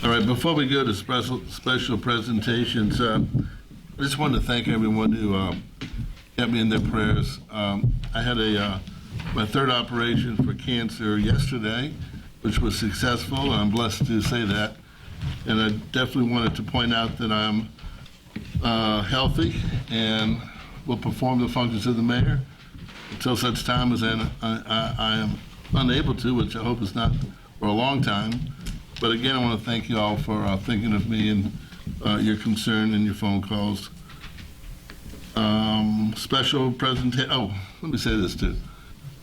All right, before we go to special presentations, I just wanted to thank everyone who kept me in their prayers. I had my third operation for cancer yesterday, which was successful, and I'm blessed to say that. And I definitely wanted to point out that I'm healthy and will perform the functions of the mayor until such time as I am unable to, which I hope is not for a long time. But again, I want to thank you all for thinking of me and your concern and your phone calls. Special presentation. Oh, let me say this too.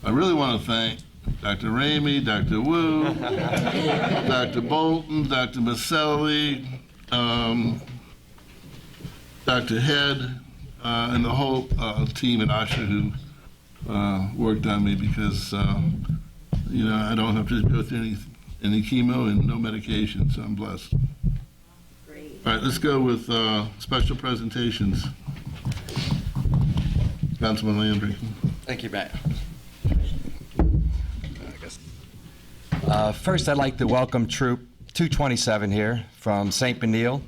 I really want to thank Dr. Ramey, Dr. Wu, Dr. Bolton, Dr. Maselli, Dr. Head, and the whole team at Usher who worked on me because I don't have to go through any chemo and no medication, so I'm blessed. Great. All right, let's go with special presentations. Councilman Landry. Thank you, Matt. First, I'd like to welcome Troop 227 here from St. Benil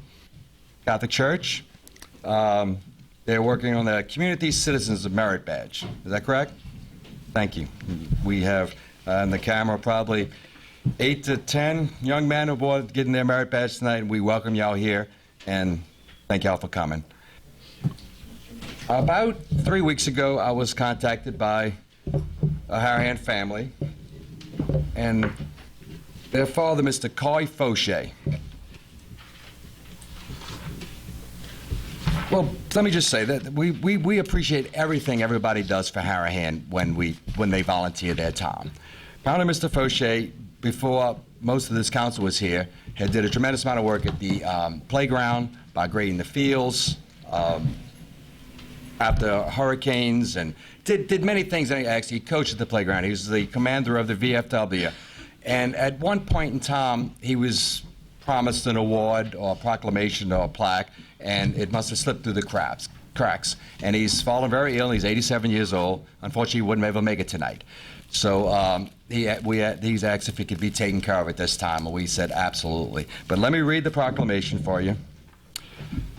Catholic Church. They're working on the Community Citizens of Merit Badge. Is that correct? Thank you. We have on the camera probably 8 to 10 young men who are getting their merit badge tonight, and we welcome y'all here, and thank y'all for coming. About 3 weeks ago, I was contacted by a Harahan family, and their father, Mr. Coy Fauché. Well, let me just say that we appreciate everything everybody does for Harahan when they volunteer their time. Apparently, Mr. Fauché, before most of this council was here, had did a tremendous amount of work at the playground by grading the fields after hurricanes, and did many things. And actually, he coached at the playground. He was the commander of the VFW. And at one point in time, he was promised an award or a proclamation or a plaque, and it must have slipped through the cracks. And he's fallen very ill. He's 87 years old. Unfortunately, he wouldn't be able to make it tonight. So he's asked if he could be taken care of at this time, and we said absolutely. But let me read the proclamation for you.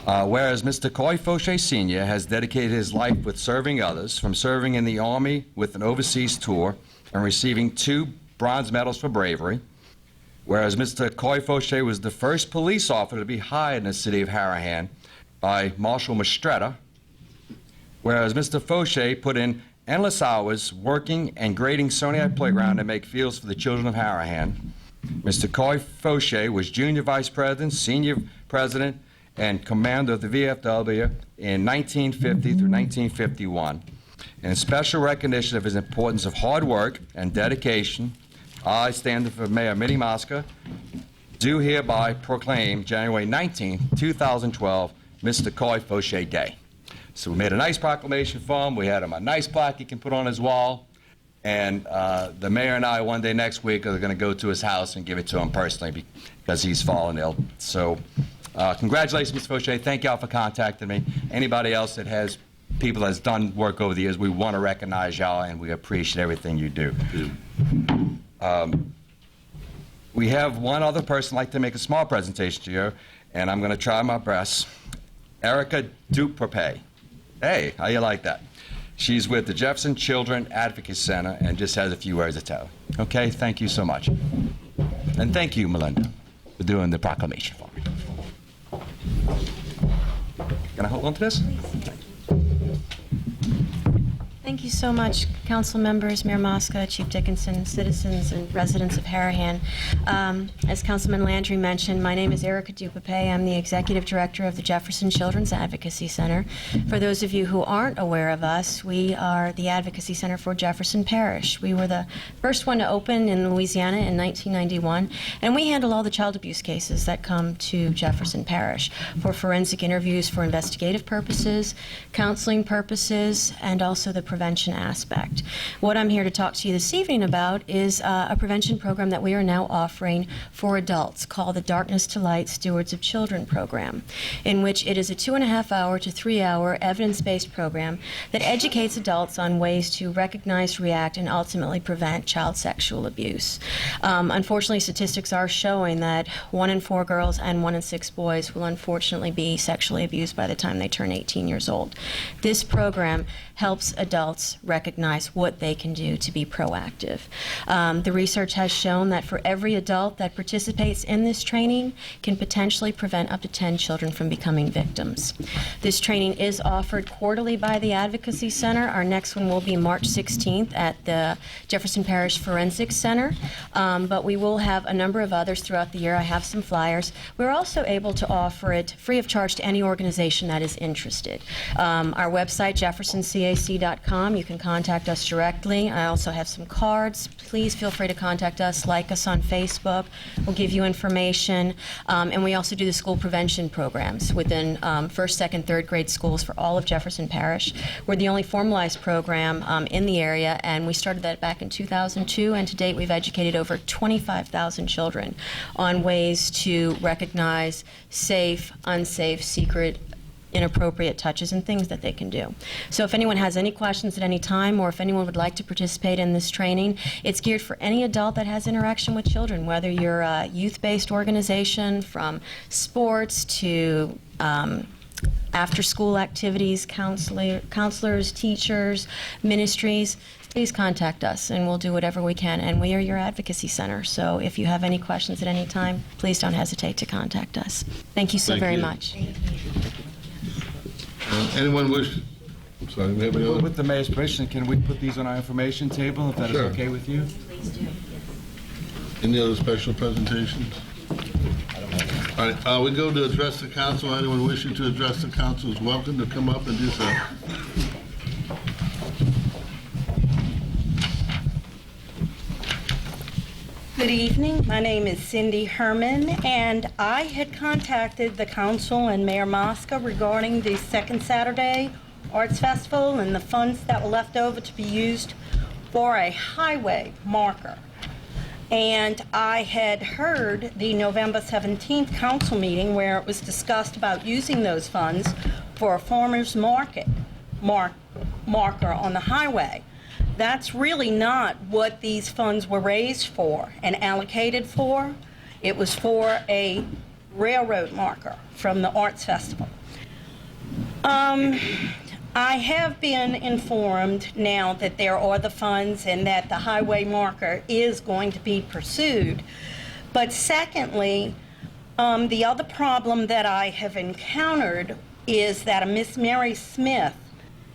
Whereas Mr. Coy Fauché Sr. has dedicated his life with serving others, from serving in the Army with an overseas tour and receiving 2 bronze medals for bravery. Whereas Mr. Coy Fauché was the first police officer to be hired in the city of Harahan by Marshal Mastretta. Whereas Mr. Fauché put in endless hours working and grading Soniac Playground to make fields for the children of Harahan. Mr. Coy Fauché was Junior Vice President, Senior President, and Commander of the VFW in 1950 through 1951. In special recognition of his importance of hard work and dedication, I, standing for Mayor Minnie Mosca, do hereby proclaim January 19, 2012, Mr. Coy Fauché Day. So we made a nice proclamation for him. We had him a nice plaque he can put on his wall. And the mayor and I, one day next week, are going to go to his house and give it to him personally because he's fallen ill. So congratulations, Mr. Fauché. Thank y'all for contacting me. Anybody else that has people that's done work over the years, we want to recognize y'all, and we appreciate everything you do. We have one other person like to make a small presentation to you, and I'm going to try my best. Erica Duperpay. Hey, how you like that? She's with the Jefferson Children Advocacy Center and just has a few words to tell. Okay, thank you so much. And thank you, Melinda, for doing the proclamation for me. Can I hold on to this? Thank you so much, council members, Mayor Mosca, Chief Dickinson, citizens and residents of Harahan. As Councilman Landry mentioned, my name is Erica Duperpay. I'm the Executive Director of the Jefferson Children's Advocacy Center. For those of you who aren't aware of us, we are the Advocacy Center for Jefferson Parish. We were the first one to open in Louisiana in 1991, and we handle all the child abuse cases that come to Jefferson Parish for forensic interviews for investigative purposes, counseling purposes, and also the prevention aspect. What I'm here to talk to you this evening about is a prevention program that we are now offering for adults called the Darkness to Light Stewards of Children program, in which it is a 2.5-hour to 3-hour evidence-based program that educates adults on ways to recognize, react, and ultimately prevent child sexual abuse. Unfortunately, statistics are showing that 1 in 4 girls and 1 in 6 boys will unfortunately be sexually abused by the time they turn 18 years old. This program helps adults recognize what they can do to be proactive. The research has shown that for every adult that participates in this training can potentially prevent up to 10 children from becoming victims. This training is offered quarterly by the Advocacy Center. Our next one will be March 16th at the Jefferson Parish Forensics Center, but we will have a number of others throughout the year. I have some flyers. We're also able to offer it free of charge to any organization that is interested. Our website, jeffersoncac.com, you can contact us directly. I also have some cards. Please feel free to contact us, like us on Facebook. We'll give you information. And we also do the school prevention programs within first, second, third grade schools for all of Jefferson Parish. We're the only formalized program in the area, and we started that back in 2002, and to date we've educated over 25,000 children on ways to recognize safe, unsafe, secret, inappropriate touches and things that they can do. So if anyone has any questions at any time, or if anyone would like to participate in this training, it's geared for any adult that has interaction with children, whether you're a youth-based organization, from sports to after-school activities, counselors, teachers, ministries. Please contact us, and we'll do whatever we can. And we are your advocacy center, so if you have any questions at any time, please don't hesitate to contact us. Thank you so very much. Anyone wish? I'm sorry, we have any other? With the mayor's permission, can we put these on our information table, if that is Sure. okay with you? Please do. Any other special presentations? All right, we go to address the council. Anyone wishing to address the council is welcome to come up and do so. Good evening. My name is Cindy Herman, and I had contacted the council and Mayor Mosca regarding the Second Saturday Arts Festival and the funds that were left over to be used for a highway marker. And I had heard the November 17th council meeting where it was discussed about using those funds for a farmer's market marker on the highway. That's really not what these funds were raised for and allocated for. It was for a railroad marker from the Arts Festival. I have been informed now that there are the funds and that the highway marker is going to be pursued. But secondly, the other problem that I have encountered is that a Miss Mary Smith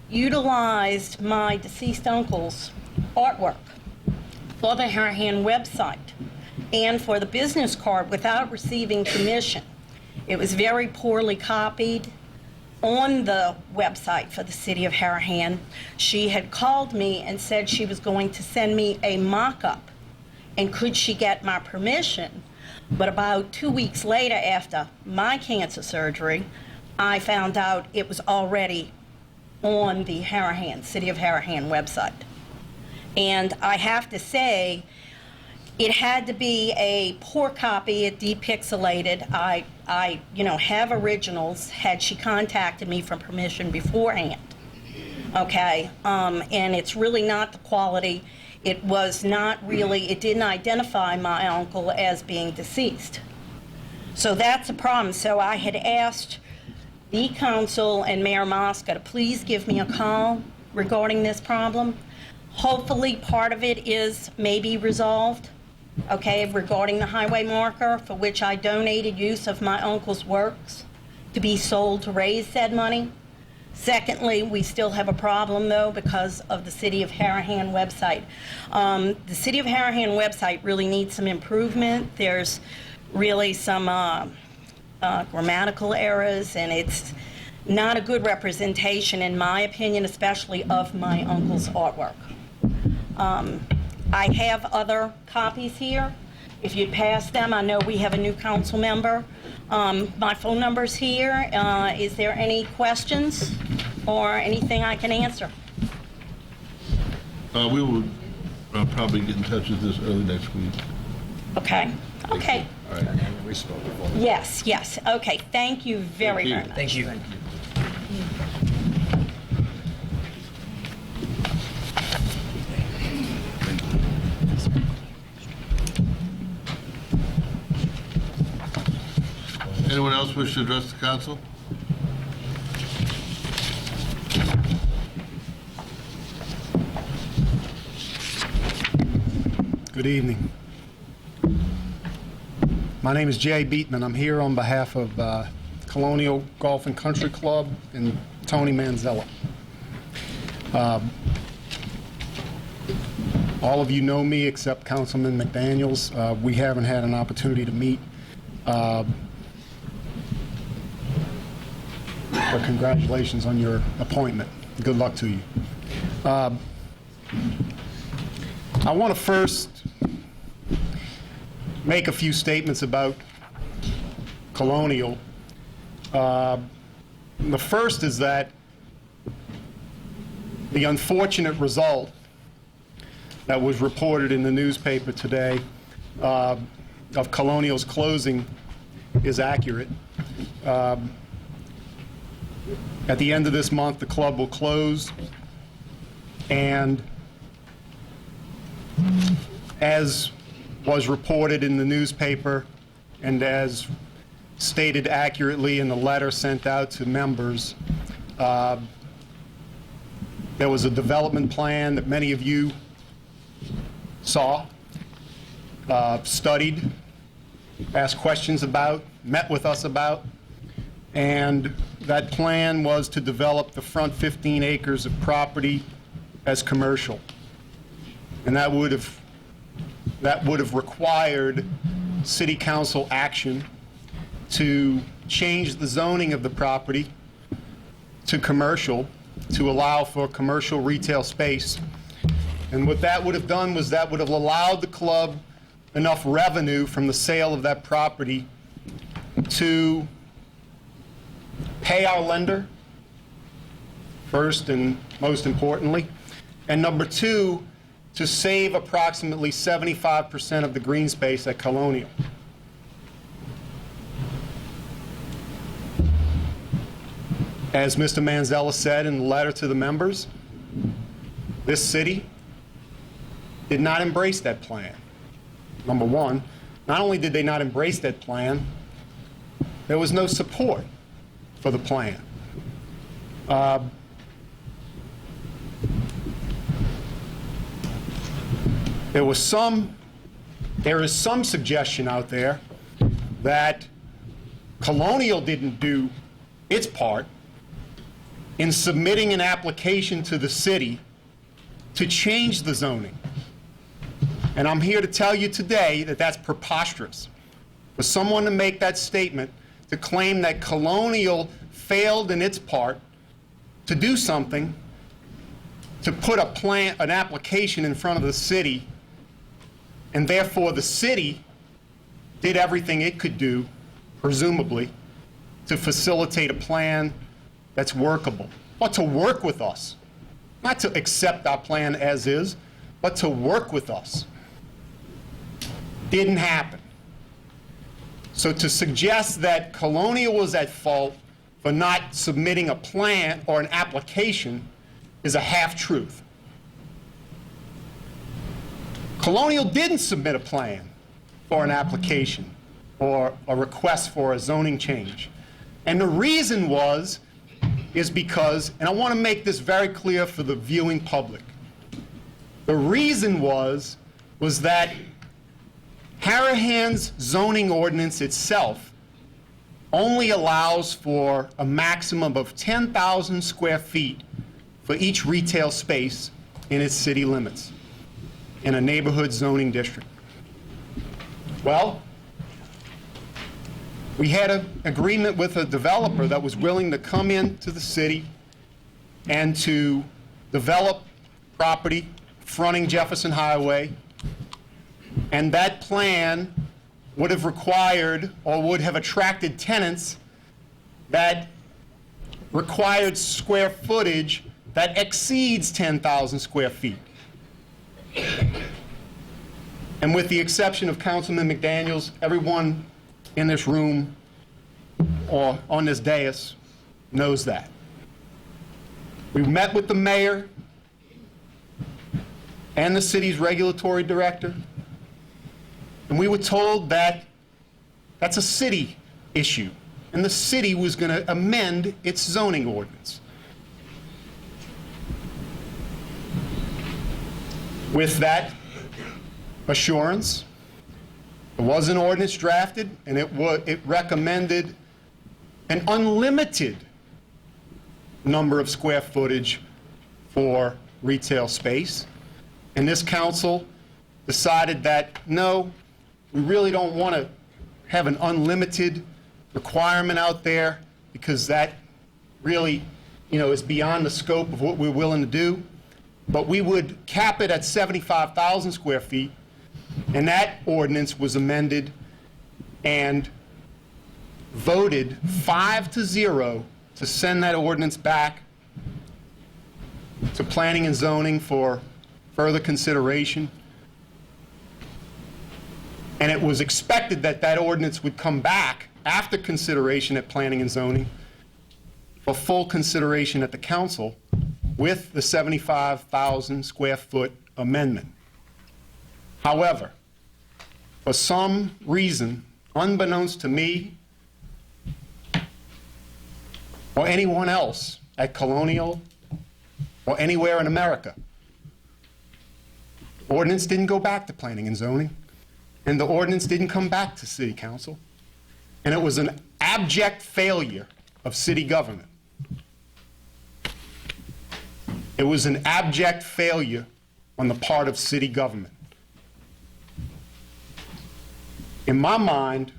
utilized my deceased uncle's artwork for the Harahan website and for the business card without receiving permission. It was very poorly copied on the website for the city of Harahan. She had called me and said she was going to send me a mock-up and could she get my permission. But about 2 weeks later, after my cancer surgery, I found out it was already on the Harahan, City of Harahan website. And I have to say, it had to be a poor copy, it depixelated. I have originals had she contacted me for permission beforehand. Okay, and it's really not the quality. It was not really, it didn't identify my uncle as being deceased. So that's a problem. So I had asked the council and Mayor Mosca to please give me a call regarding this problem. Hopefully part of it is maybe resolved, okay, regarding the highway marker, for which I donated use of my uncle's works to be sold to raise said money. Secondly, we still have a problem though because of the City of Harahan website. The City of Harahan website really needs some improvement. There's really some grammatical errors, and it's not a good representation, in my opinion, especially of my uncle's artwork. I have other copies here. If you'd pass them, I know we have a new council member. My phone number's here. Is there any questions or anything I can answer? We will probably get in touch with this early next week. Okay, okay. All right. We spoke before. Yes, yes, okay, thank you very, very much. Thank you. Anyone else wish to address the council? Good evening. My name is Jay Beatman. I'm here on behalf of Colonial Golf and Country Club and Tony Manzella. All of you know me except Councilman McDaniels. We haven't had an opportunity to meet. But congratulations on your appointment. Good luck to you. I want to first make a few statements about Colonial. The first is that the unfortunate result that was reported in the newspaper today of Colonial's closing is accurate. At the end of this month, the club will close, and as was reported in the newspaper and as stated accurately in the letter sent out to members, there was a development plan that many of you saw, studied, asked questions about, met with us about, and that plan was to develop the front 15 acres of property as commercial. And that would have required city council action to change the zoning of the property to commercial to allow for commercial retail space. And what that would have done was that would have allowed the club enough revenue from the sale of that property to pay our lender, first and most importantly, and number two, to save approximately 75% of the green space at Colonial. As Mr. Manzella said in the letter to the members, this city did not embrace that plan. Number one, not only did they not embrace that plan, there was no support for the plan. There is some suggestion out there that Colonial didn't do its part in submitting an application to the city to change the zoning. And I'm here to tell you today that that's preposterous. For someone to make that statement, to claim that Colonial failed in its part to do something, to put an application in front of the city, and therefore the city did everything it could do, presumably, to facilitate a plan that's workable, or to work with us. Not to accept our plan as is, but to work with us. Didn't happen. So to suggest that Colonial was at fault for not submitting a plan or an application is a half-truth. Colonial didn't submit a plan or an application or a request for a zoning change. And the reason is because, and I want to make this very clear for the viewing public, the reason was that Harahan's zoning ordinance itself only allows for a maximum of 10,000 square feet for each retail space in its city limits in a neighborhood zoning district. Well, we had an agreement with a developer that was willing to come into the city and to develop property fronting Jefferson Highway, and that plan would have required or would have attracted tenants that required square footage that exceeds 10,000 square feet. And with the exception of Councilman McDaniels, everyone in this room or on this dais knows that. We met with the mayor and the city's regulatory director, and we were told that that's a city issue, and the city was going to amend its zoning ordinance. With that assurance, there was an ordinance drafted, and it recommended an unlimited number of square footage for retail space. And this council decided that, no, we really don't want to have an unlimited requirement out there, because that really, is beyond the scope of what we're willing to do. But we would cap it at 75,000 square feet, and that ordinance was amended and voted 5-0 to send that ordinance back to planning and zoning for further consideration. And it was expected that that ordinance would come back after consideration at planning and zoning for full consideration at the council with the 75,000 square foot amendment. However, for some reason, unbeknownst to me or anyone else at Colonial or anywhere in America, ordinance didn't go back to planning and zoning, and the ordinance didn't come back to city council, and it was an abject failure of city government. It was an abject failure on the part of city government. In my mind,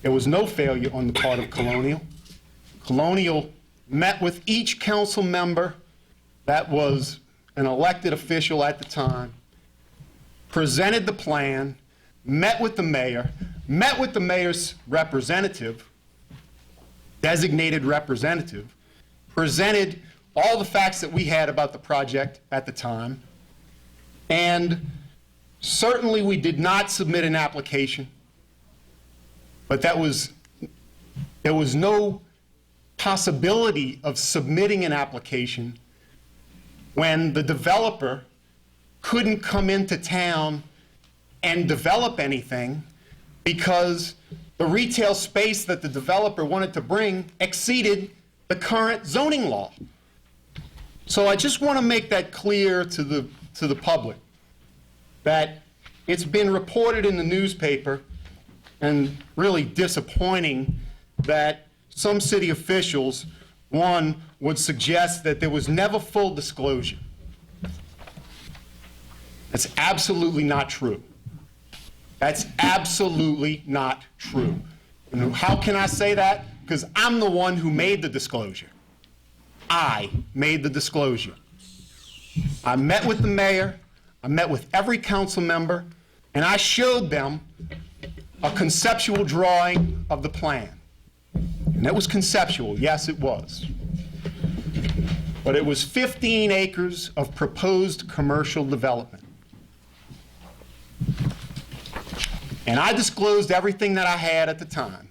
there was no failure on the part of Colonial. Colonial met with each council member that was an elected official at the time, presented the plan, met with the mayor, met with the mayor's representative, designated representative, presented all the facts that we had about the project at the time, and certainly we did not submit an application, but there was no possibility of submitting an application when the developer couldn't come into town and develop anything because the retail space that the developer wanted to bring exceeded the current zoning law. So I just want to make that clear to the public, that it's been reported in the newspaper, and really disappointing that some city officials, one, would suggest that there was never full disclosure. That's absolutely not true. That's absolutely not true. And how can I say that? Because I'm the one who made the disclosure. I made the disclosure. I met with the mayor, I met with every council member, and I showed them a conceptual drawing of the plan. And that was conceptual, yes it was. But it was 15 acres of proposed commercial development. And I disclosed everything that I had at the time.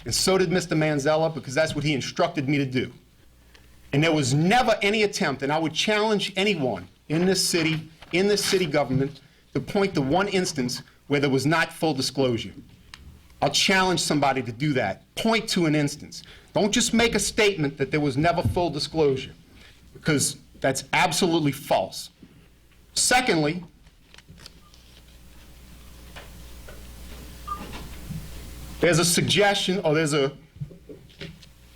And so did Mr. Manzella, because that's what he instructed me to do. And there was never any attempt, and I would challenge anyone in this city government, to point to one instance where there was not full disclosure. I'll challenge somebody to do that. Point to an instance. Don't just make a statement that there was never full disclosure, because that's absolutely false. Secondly, there's a suggestion, or there's a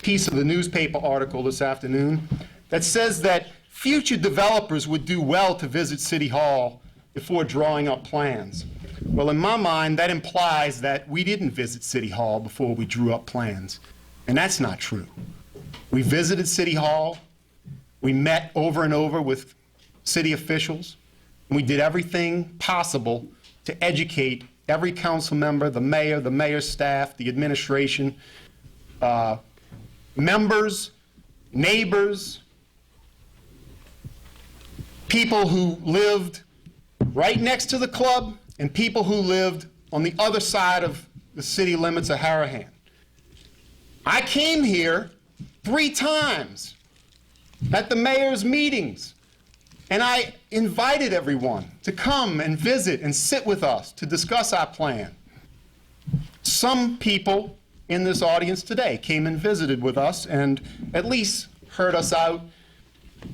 piece of the newspaper article this afternoon that says that future developers would do well to visit City Hall before drawing up plans. Well, in my mind, that implies that we didn't visit City Hall before we drew up plans, and that's not true. We visited City Hall, we met over and over with city officials, and we did everything possible to educate every council member, the mayor's staff, the administration, members, neighbors, people who lived right next to the club and people who lived on the other side of the city limits of Harahan. I came here 3 times at the mayor's meetings, and I invited everyone to come and visit and sit with us to discuss our plan. Some people in this audience today came and visited with us and at least heard us out,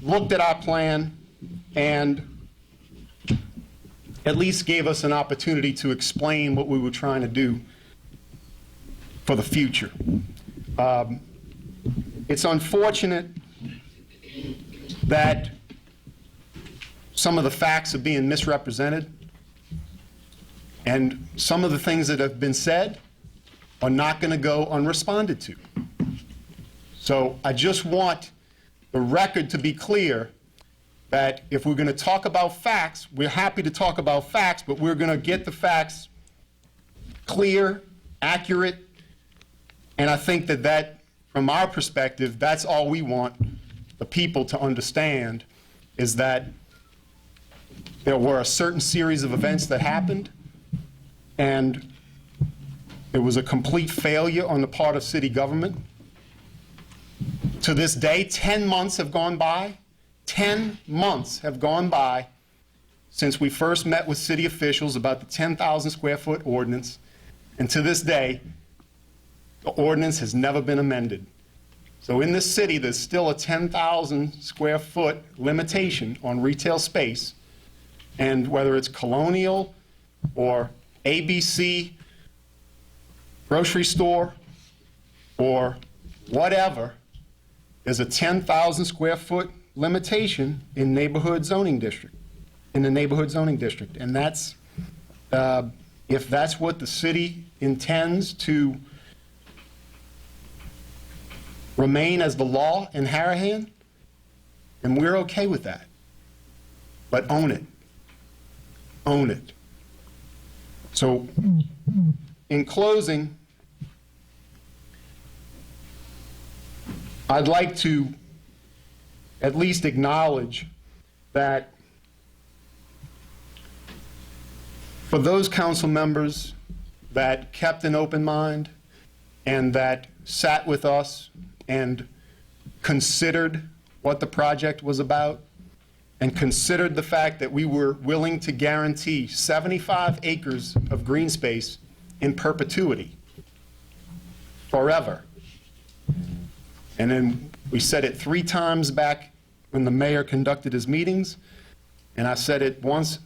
looked at our plan, and at least gave us an opportunity to explain what we were trying to do for the future. It's unfortunate that some of the facts are being misrepresented, and some of the things that have been said are not going to go unresponded to. So I just want the record to be clear that if we're going to talk about facts, we're happy to talk about facts, but we're going to get the facts clear, accurate, and I think that from our perspective, that's all we want the people to understand, is that there were a certain series of events that happened, and it was a complete failure on the part of city government. To this day, 10 months have gone by. 10 months have gone by since we first met with city officials about the 10,000 square foot ordinance, and to this day, the ordinance has never been amended. So in this city, there's still a 10,000 square foot limitation on retail space, and whether it's Colonial or ABC grocery store or whatever, there's a 10,000 square foot limitation in neighborhood zoning district, in the neighborhood zoning district. And that's, if that's what the city intends to remain as the law in Harahan, then we're okay with that. But own it. Own it. So, in closing, I'd like to at least acknowledge that for those council members that kept an open mind and that sat with us and considered what the project was about and considered the fact that we were willing to guarantee 75 acres of green space in perpetuity, forever. And then we said it 3 times back when the mayor conducted his meetings, and I said it once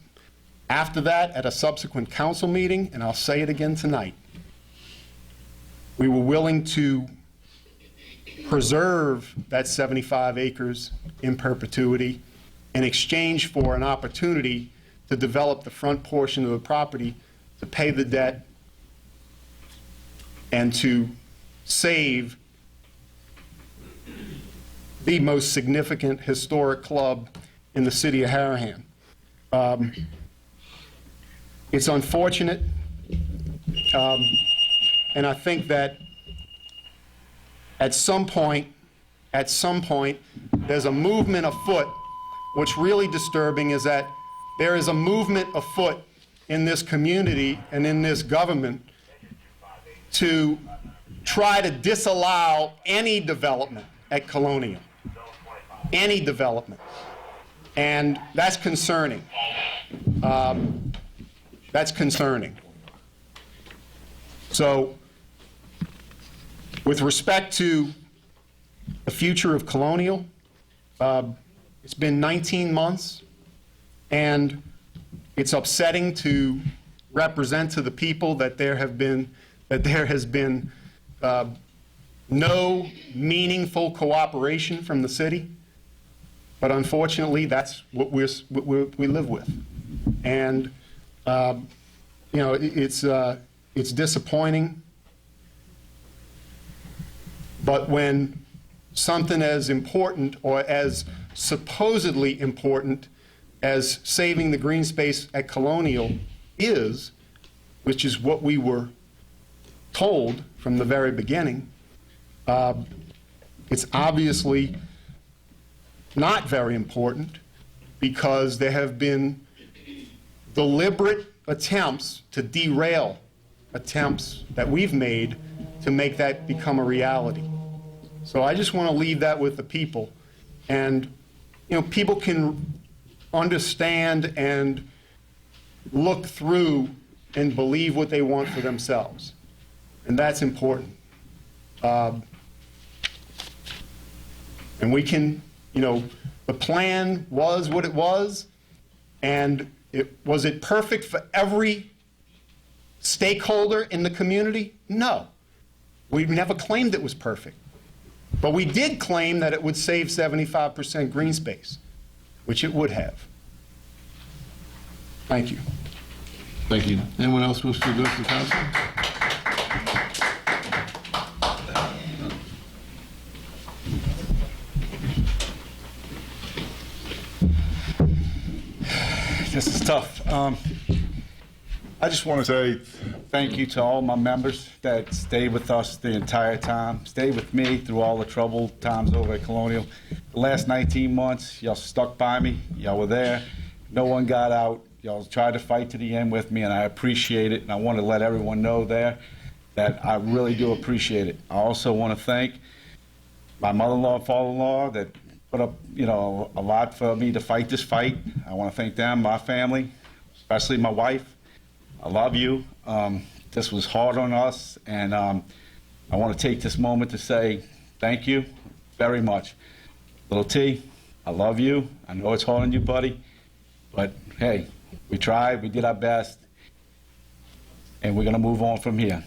after that at a subsequent council meeting, and I'll say it again tonight. We were willing to preserve that 75 acres in perpetuity in exchange for an opportunity to develop the front portion of the property, to pay the debt, and to save the most significant historic club in the city of Harahan. It's unfortunate, and I think that at some point, there's a movement afoot. What's really disturbing is that there is a movement afoot in this community and in this government to try to disallow any development at Colonial. Any development. And that's concerning. That's concerning. So, with respect to the future of Colonial, it's been 19 months, and it's upsetting to represent to the people that there has been no meaningful cooperation from the city. But unfortunately, that's what we live with, and you know, it's disappointing. But when something as important or as supposedly important as saving the green space at Colonial is, which is what we were told from the very beginning, it's obviously not very important because there have been deliberate attempts to derail attempts that we've made to make that become a reality. So I just want to leave that with the people. And, people can understand and look through and believe what they want for themselves. And that's important. And we can, the plan was what it was, and was it perfect for every stakeholder in the community? No. We've never claimed it was perfect. But we did claim that it would save 75% green space, which it would have. Thank you. Thank you. Anyone else wish to address the council? This is tough. I just want to say thank you to all my members that stayed with us the entire time, stayed with me through all the troubled times over at Colonial. The last 19 months, y'all stuck by me. Y'all were there. No one got out. Y'all tried to fight to the end with me, and I appreciate it. And I want to let everyone know there that I really do appreciate it. I also want to thank my mother-in-law and father-in-law that put up, a lot for me to fight this fight. I want to thank them, my family, especially my wife. I love you. This was hard on us, and I want to take this moment to say thank you very much. Little T, I love you. I know it's hard on you, buddy, but hey, we tried, we did our best, and we're going to move on from here.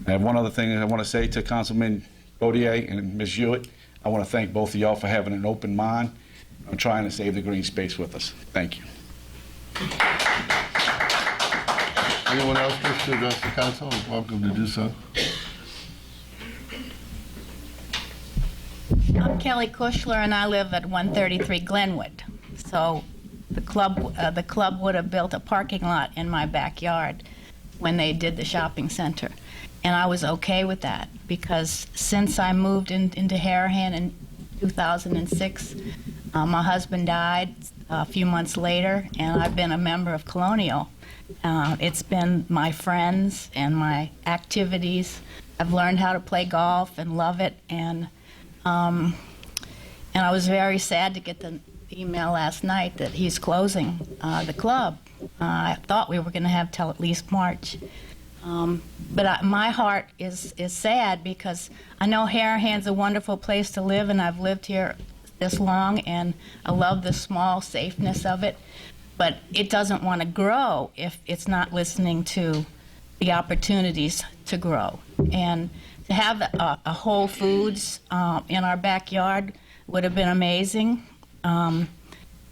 I have one other thing I want to say to Councilman Gautier and Ms. Hewitt. I want to thank both of y'all for having an open mind and trying to save the green space with us. Thank you. Anyone else wish to address the council? Welcome to do so. I'm Kelly Kushler, and I live at 133 Glenwood. So the club would have built a parking lot in my backyard when they did the shopping center. And I was okay with that because since I moved into Harahan in 2006, my husband died a few months later, and I've been a member of Colonial. It's been my friends and my activities. I've learned how to play golf and love it, and I was very sad to get the email last night that he's closing the club. I thought we were going to have till at least March. But my heart is sad because I know Harahan's a wonderful place to live, and I've lived here this long, and I love the small safeness of it. But it doesn't want to grow if it's not listening to the opportunities to grow. And to have a Whole Foods in our backyard would have been amazing. And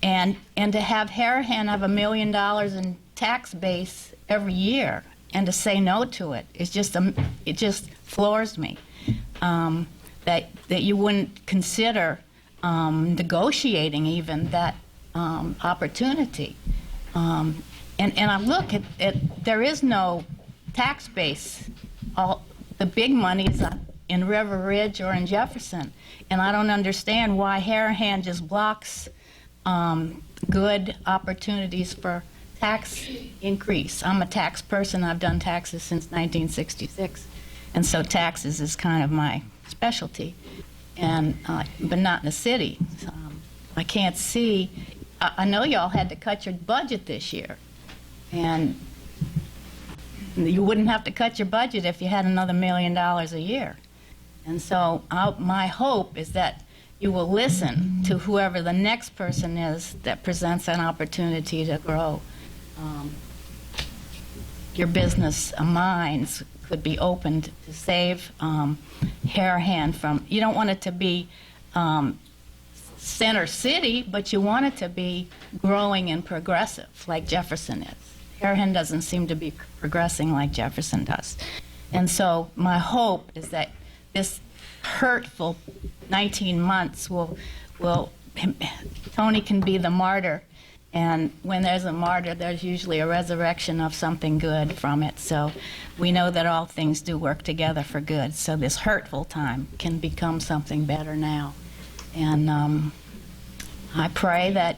to have Harahan have $1 million in tax base every year, and to say no to it, it just floors me. That you wouldn't consider negotiating even that opportunity. And I look at there is no tax base. All the big money is in River Ridge or in Jefferson, and I don't understand why Harahan just blocks good opportunities for tax increase. I'm a tax person. I've done taxes since 1966, and so taxes is kind of my specialty, and but not in the city. I can't see. I know y'all had to cut your budget this year, and you wouldn't have to cut your budget if you had another $1 million a year. And so my hope is that you will listen to whoever the next person is that presents an opportunity to grow. Your business minds could be opened to save Harahan from, you don't want it to be center city, but you want it to be growing and progressive like Jefferson is. Harahan doesn't seem to be progressing like Jefferson does. And so my hope is that this hurtful 19 months Tony can be the martyr. And when there's a martyr, there's usually a resurrection of something good from it. So we know that all things do work together for good. So this hurtful time can become something better now. And I pray that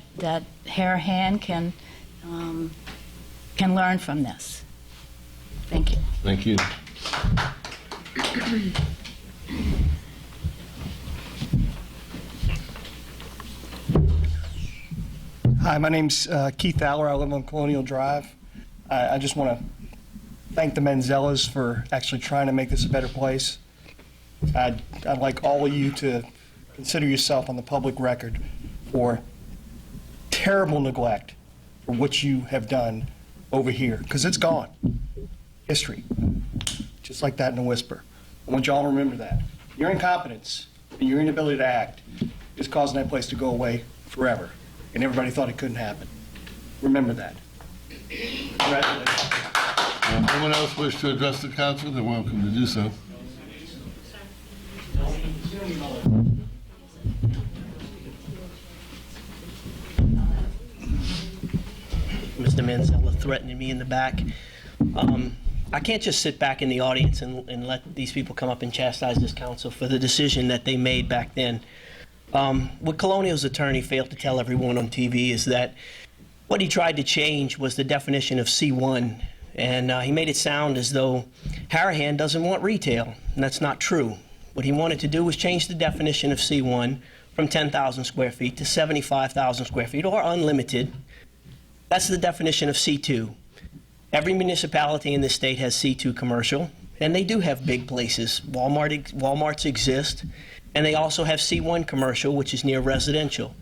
Harahan can learn from this. Thank you. Thank you. Hi, my name's Keith Aller. I live on Colonial Drive. I just want to thank the Manzellas for actually trying to make this a better place. I'd like all of you to consider yourself on the public record for terrible neglect for what you have done over here, because it's gone. History. Just like that in a whisper. I want you all to remember that. Your incompetence and your inability to act is causing that place to go away forever. And everybody thought it couldn't happen. Remember that. Congratulations. Anyone else wish to address the council? They're welcome to do so. Mr. Manzella threatening me in the back. I can't just sit back in the audience and let these people come up and chastise this council for the decision that they made back then. What Colonial's attorney failed to tell everyone on TV is that what he tried to change was the definition of C1, and he made it sound as though Harahan doesn't want retail, and that's not true. What he wanted to do was change the definition of C1 from 10,000 square feet to 75,000 square feet, or unlimited. That's the definition of C2. Every municipality in the state has C2 commercial, and they do have big places. Walmarts exist. And they also have C1 commercial, which is near residential.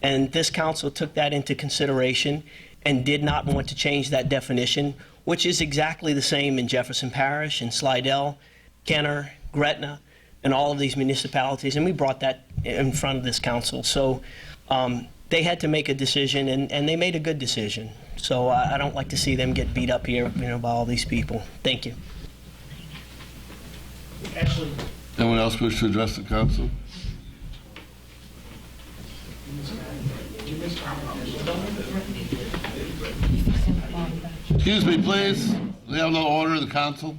And this council took that into consideration and did not want to change that definition, which is exactly the same in Jefferson Parish, in Slidell, Kenner, Gretna, and all of these municipalities. And we brought that in front of this council. So they had to make a decision, and they made a good decision. So I don't like to see them get beat up here, by all these people. Thank you. Actually, Anyone else wish to address the council? Excuse me, please. We have no order in the council.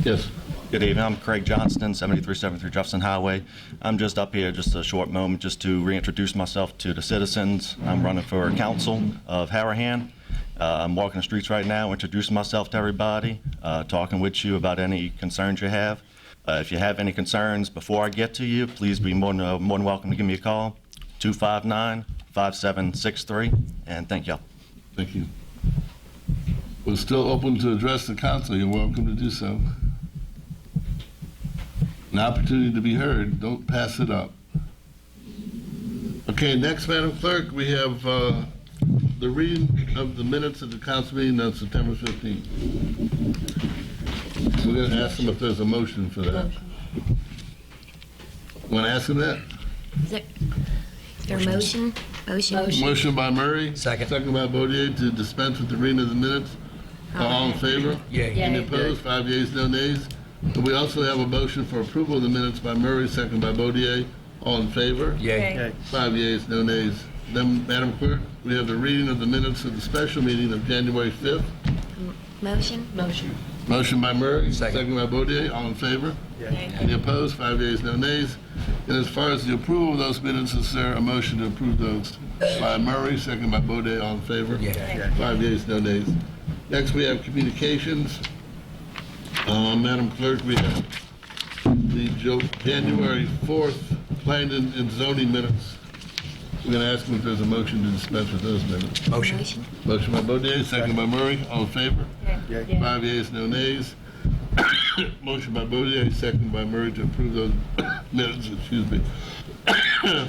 Yes. Good evening. I'm Craig Johnston, 7373 Jefferson Highway. I'm just up here just a short moment just to reintroduce myself to the citizens. I'm running for council of Harahan. I'm walking the streets right now, introducing myself to everybody, talking with you about any concerns you have. If you have any concerns before I get to you, please be more than welcome to give me a call, 259-5763, and thank y'all. Thank you. We're still open to address the council. You're welcome to do so. An opportunity to be heard. Don't pass it up. Okay, next, Madam Clerk, we have the reading of the minutes of the council meeting on September 15th. We're going to ask them if there's a motion for that. Want to ask them that? Is there a motion? Motion. Motion by Murray. Second. Second by Baudier to dispense with the reading of the minutes. All in favor? Yay. Any opposed? 5 yeas, no nays. And we also have a motion for approval of the minutes by Murray, second by Baudier. All in favor? Yay. 5 yeas, no nays. Then, Madam Clerk, we have the reading of the minutes of the special meeting of January 5th. Motion. Motion by Murray, Second. by Baudier. All in favor? Any opposed? 5 yeas, no nays. And as far as the approval of those minutes, is there a motion to approve those? By Murray, second by Baudier. All in favor? 5 yeas, no nays. Next, we have communications. Madam Clerk, we have the January 4th planning and zoning minutes. We're going to ask them if there's a motion to dispense with those minutes. Motion. Motion by Baudier, second by Murray. All in favor? 5 yeas, no nays. Motion by Baudier, second by Murray to approve those minutes,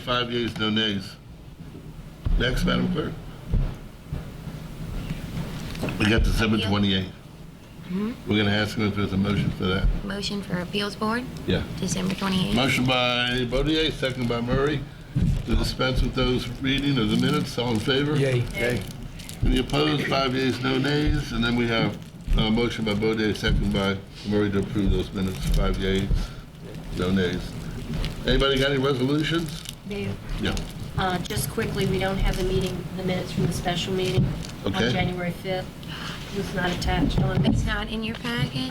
5 yeas, no nays. Next, Madam Clerk. We got December 28th. We're going to ask them if there's a motion for that. Motion for Appeals Board, Yeah. December 28th. Motion by Baudier, second by Murray, to dispense with those reading of the minutes. All in favor? Yay. Any opposed? 5 yeas, no nays. And then we have a motion by Baudier, second by Murray to approve those minutes. 5 yeas, no nays. Anybody got any resolutions? Dave, Yeah. just quickly, we don't have the minutes from the special meeting on Okay. January 5th. was not attached on. It's not in your packet?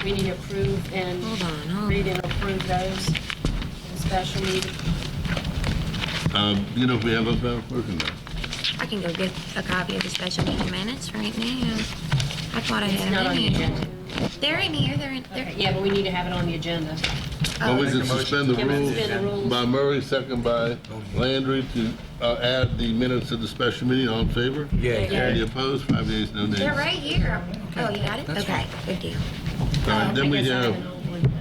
We need to approve and Hold on. read and approve those in special meeting. You know if we have those, Madam Clerk, or no? I can go get a copy of the special meeting minutes right now. I thought I It's had not them on in the here. agenda. They're in here, they're in, they're, Yeah, but we need to have it on the agenda. Well, we can suspend the Can we rules suspend the rules? by Murray, second by Landry, to add the minutes of the special meeting. All in favor? Yeah. Any opposed? 5 yeas, no nays. they're right here. Oh, you got it? Okay, good deal. All right, then we I guess I have, an old one.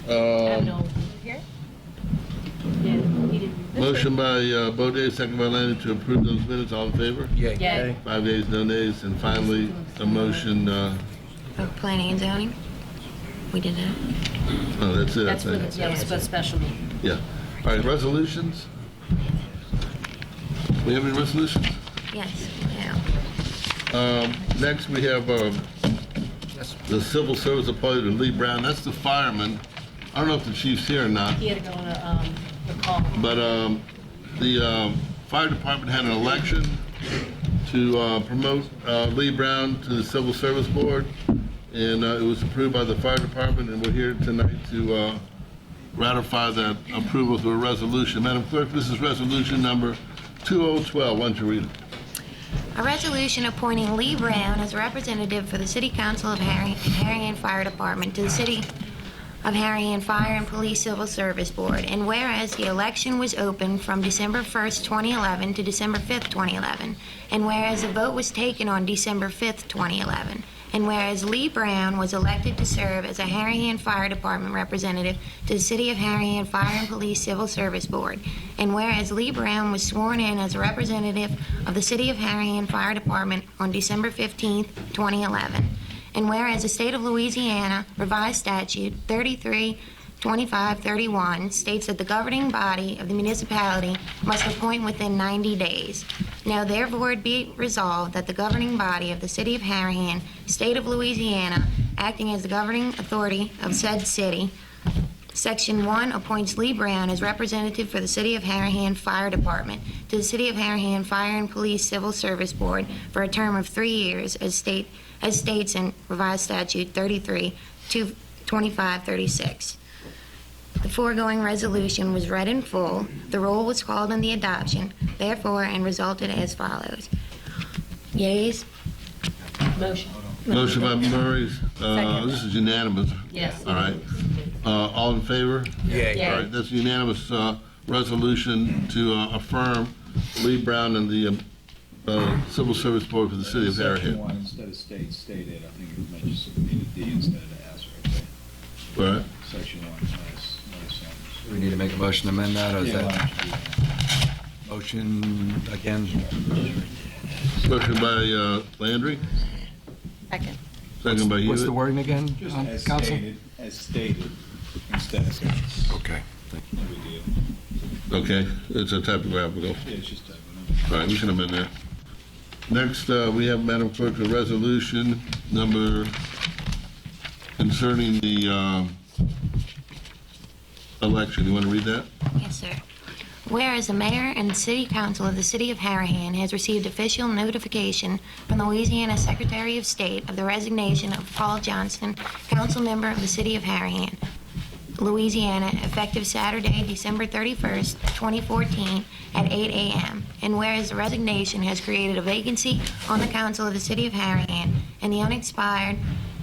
I have an old one. Here? Yeah, he didn't. motion by Bode, second by Landry, to approve those minutes. All in favor? Yeah. 5 yeas, no nays. And finally, a motion, Oh, planning and zoning? We did that? oh, that's it, I That's for the, think. yeah, it's for the special meeting. Yeah. All right, resolutions? We have any resolutions? Yes, yeah. Next, we have the civil service appointed to Lee Brown. That's the fireman. I don't know if the chief's here or not, He had to go on the call. but the fire department had an election to promote Lee Brown to the civil service board, and it was approved by the fire department, and we're here tonight to ratify that approval through a resolution. Madam Clerk, this is resolution number 2012. Why don't you read it? A resolution appointing Lee Brown as representative for the City Council of Harahan Fire Department to the City of Harahan Fire and Police Civil Service Board. And whereas the election was open from December 1st, 2011 to December 5th, 2011, and whereas a vote was taken on December 5th, 2011, and whereas Lee Brown was elected to serve as a Harahan Fire Department representative to the City of Harahan Fire and Police Civil Service Board, and whereas Lee Brown was sworn in as a representative of the City of Harahan Fire Department on December 15th, 2011, and whereas the state of Louisiana revised statute 332531 states that the governing body of the municipality must appoint within 90 days. Now therefore be resolved that the governing body of the city of Harahan, state of Louisiana, acting as the governing authority of said city, Section 1 appoints Lee Brown as representative for the City of Harahan Fire Department to the City of Harahan Fire and Police Civil Service Board for a term of 3 years as states in revised statute 332536. The foregoing resolution was read in full. The roll was called on the adoption, therefore, and resulted as follows. Yeas? Motion. Motion by Murray. This is unanimous. Yes. All right. All in favor? Yeah. All right, that's a unanimous resolution to affirm Lee Brown and the Civil Service Board for the City of Section Harahan. 1, instead of stated, I think it meant just need a D instead of the S right there. All right. Section 1, last sentence. We need to make a motion to amend that, or is Yeah, why that don't you do that? motion again? Motion by Landry, Second. second by What's the Hewitt. wording again, Just Council? as stated, instead of sentence. Okay. No big deal. Okay, it's a typographical. Yeah, it's just type. All right, we can amend that. Next, we have, Madam Clerk, a resolution number concerning the election. You want to read that? Yes, sir. Whereas the mayor and city council of the city of Harahan has received official notification from the Louisiana Secretary of State of the resignation of Paul Johnston, council member of the city of Harahan, Louisiana, effective Saturday, December 31st, 2014, at 8 a.m. And whereas the resignation has created a vacancy on the council of the city of Harahan, and the unexpired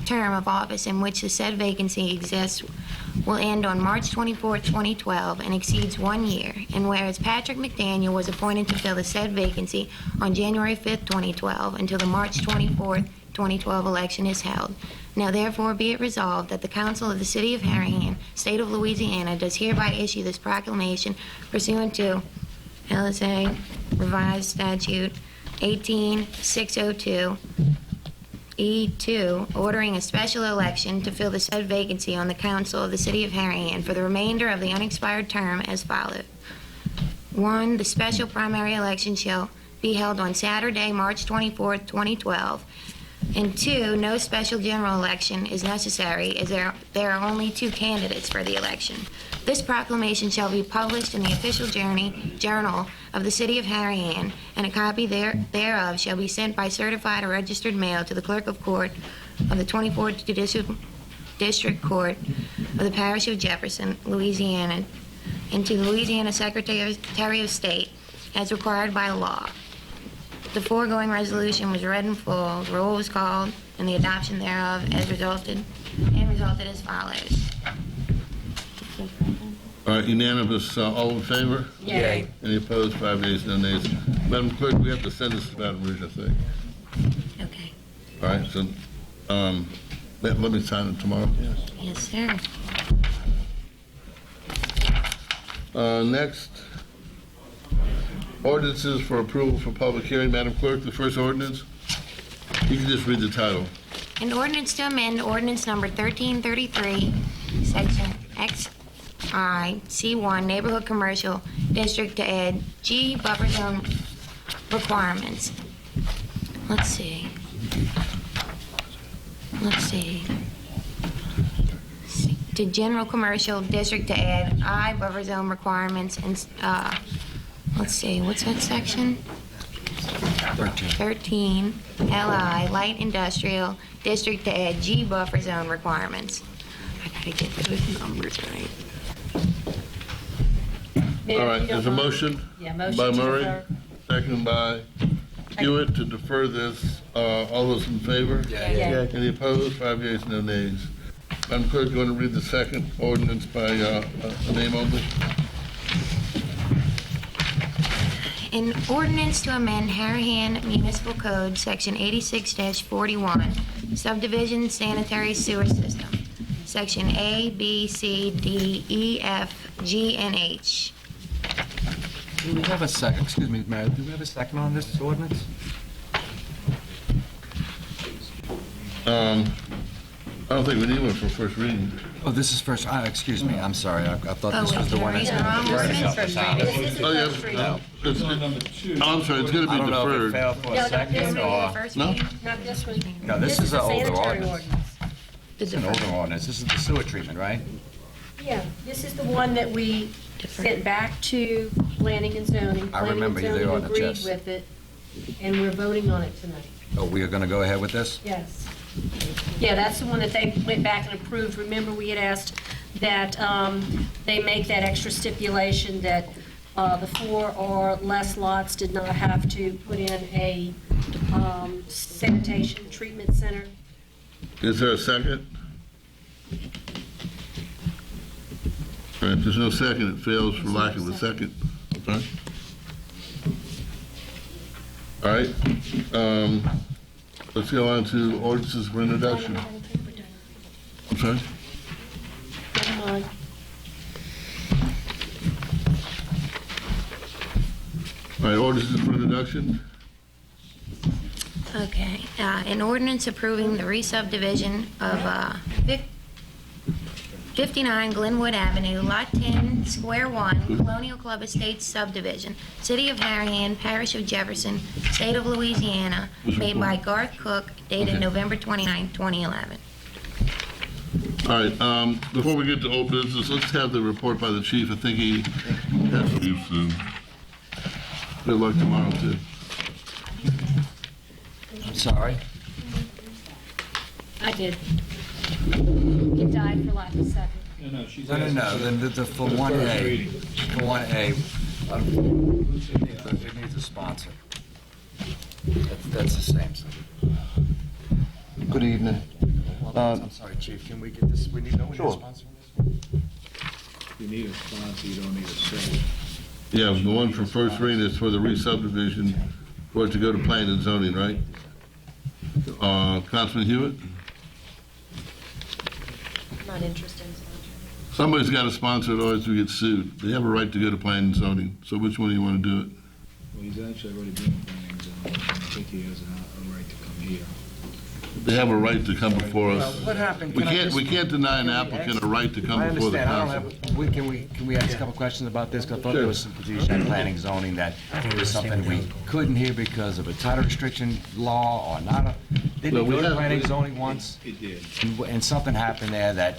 term of office in which the said vacancy exists will end on March 24, 2012, and exceeds 1 year. And whereas Patrick McDaniel was appointed to fill the said vacancy on January 5, 2012, until the March 24, 2012 election is held. Now therefore be it resolved that the council of the city of Harahan, state of Louisiana, does hereby issue this proclamation pursuant to LSA revised statute 18602 E2, ordering a special election to fill the said vacancy on the council of the city of Harahan for the remainder of the unexpired term as follows. 1, the special primary election shall be held on Saturday, March 24th, 2012, And 2, no special general election is necessary as there are only 2 candidates for the election. This proclamation shall be published in the official journal of the City of Harahan, and a copy thereof shall be sent by certified or registered mail to the Clerk of Court of the 24th Judicial District Court of the Parish of Jefferson, Louisiana, and to the Louisiana Secretary of State as required by law. The foregoing resolution was read in full, the roll was called, and the adoption thereof resulted as follows. All right, unanimous, all in favor? Yay. Any opposed? 5 yeas, no nays. Madam Clerk, we have to send this to Baton Rouge, I think. Okay. All right, so let me sign it tomorrow. Yes, sir. Next, ordinances for approval for public hearing. Madam Clerk, the first ordinance, you can just read the title. An ordinance to amend ordinance number 1333, section XI, C1, Neighborhood Commercial District to add G buffer zone requirements. Let's see. To general commercial district to add I buffer zone requirements and, let's see, what's that section? 13, LI, light industrial district to add G buffer zone requirements. I gotta get those numbers right. All right, there's a motion by Murray, second by Hewitt to defer this. All those in favor? Yeah. Any opposed? 5 yeas, no nays. Madam Clerk, you want to read the second ordinance by name only? An ordinance to amend Harahan Municipal Code, Section 86-41, subdivision sanitary sewer system, Section A, B, C, D, E, F, G, and H. Do we have a second, excuse me, Mayor, do we have a second on this ordinance? I don't think we need one for first reading. Oh, this is first, excuse me, I'm sorry, I thought Oh, this was the one wait, that's... you're wrong. Oh, yeah. I'm sorry, it's going to I be don't know if it deferred. failed for a second or... First No? reading? Not this one. No, this is an older sanitary ordinance. It's an older ordinance, this is the sewer treatment, right? Yeah, this is the one that we sent back to planning and zoning. I remember the Planning and ordinance, zoning yes. agreed with it, and we're voting on it tonight. Oh, we are going to go ahead with this? Yes. Yeah, that's the one that they went back and approved. Remember, we had asked that they make that extra stipulation that the 4 or less lots did not have to put in a sanitation treatment center. Is there a second? All right, if there's no second, it fails for lack of a second. Okay. All right, let's go on to ordinances for introduction. I'm sorry? Never mind. All right, ordinances for introduction. Okay, an ordinance approving the re-subdivision of 59 Glenwood Avenue, Lot 10, Square 1, Colonial Club Estates subdivision, City of Harahan, Parish of Jefferson, State of Louisiana, made by Garth Cook, dated November 29, 2011. All right, before we get to old business, let's have the report by the chief. I think he has to leave soon. Good luck tomorrow, too. I'm sorry? I did. It died for lack of second. No, then for 1A, for 1A, it needs a sponsor. That's the same thing. Good evening. I'm sorry, Chief, can we get this, we need a Sure. sponsor on this? You need a sponsor, you don't need a second. Yeah, the one for first reading is for the re-subdivision, for it to go to planning and zoning, right? Councilman Hewitt? Not interested in Somebody's got to sponsor it, or else we get sued. They have a right to go to planning and zoning, so which one do you want to do it? Well, he's actually already been planning zone. I think he has a right to come here. They have a right to come before us. What happened? We Can I can't, just- we can't deny an can we applicant ask- a right to come I before the understand, I council. don't have, can we ask a couple questions about this? 'Cause I thought there was some confusion in planning zoning that there was something we couldn't hear because of a title restriction law or not. Didn't Well, it we go to have- planning and zoning once? It did. And something happened there that,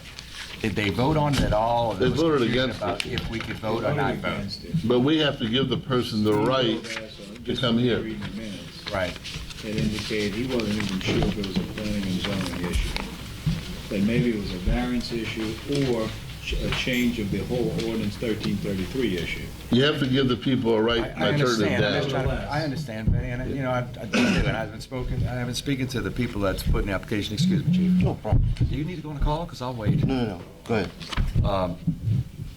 did they vote on it at all? Or there They was voted confusion against about it. if we could vote or not vote? Against it. But we have to give the person the right to come here. Reading the minutes, Right. it indicated he wasn't even sure if it was a planning and zoning issue. That maybe it was a variance issue or a change of the whole ordinance 1333 issue. You have to give the people a right I to turn it understand. I'm just down. trying to- I understand, Benny, and, you know, I do, and I've been speaking to the people that's putting the application, excuse me, Chief. No problem. Do you need to go on a call? Because I'll wait. No. Go ahead.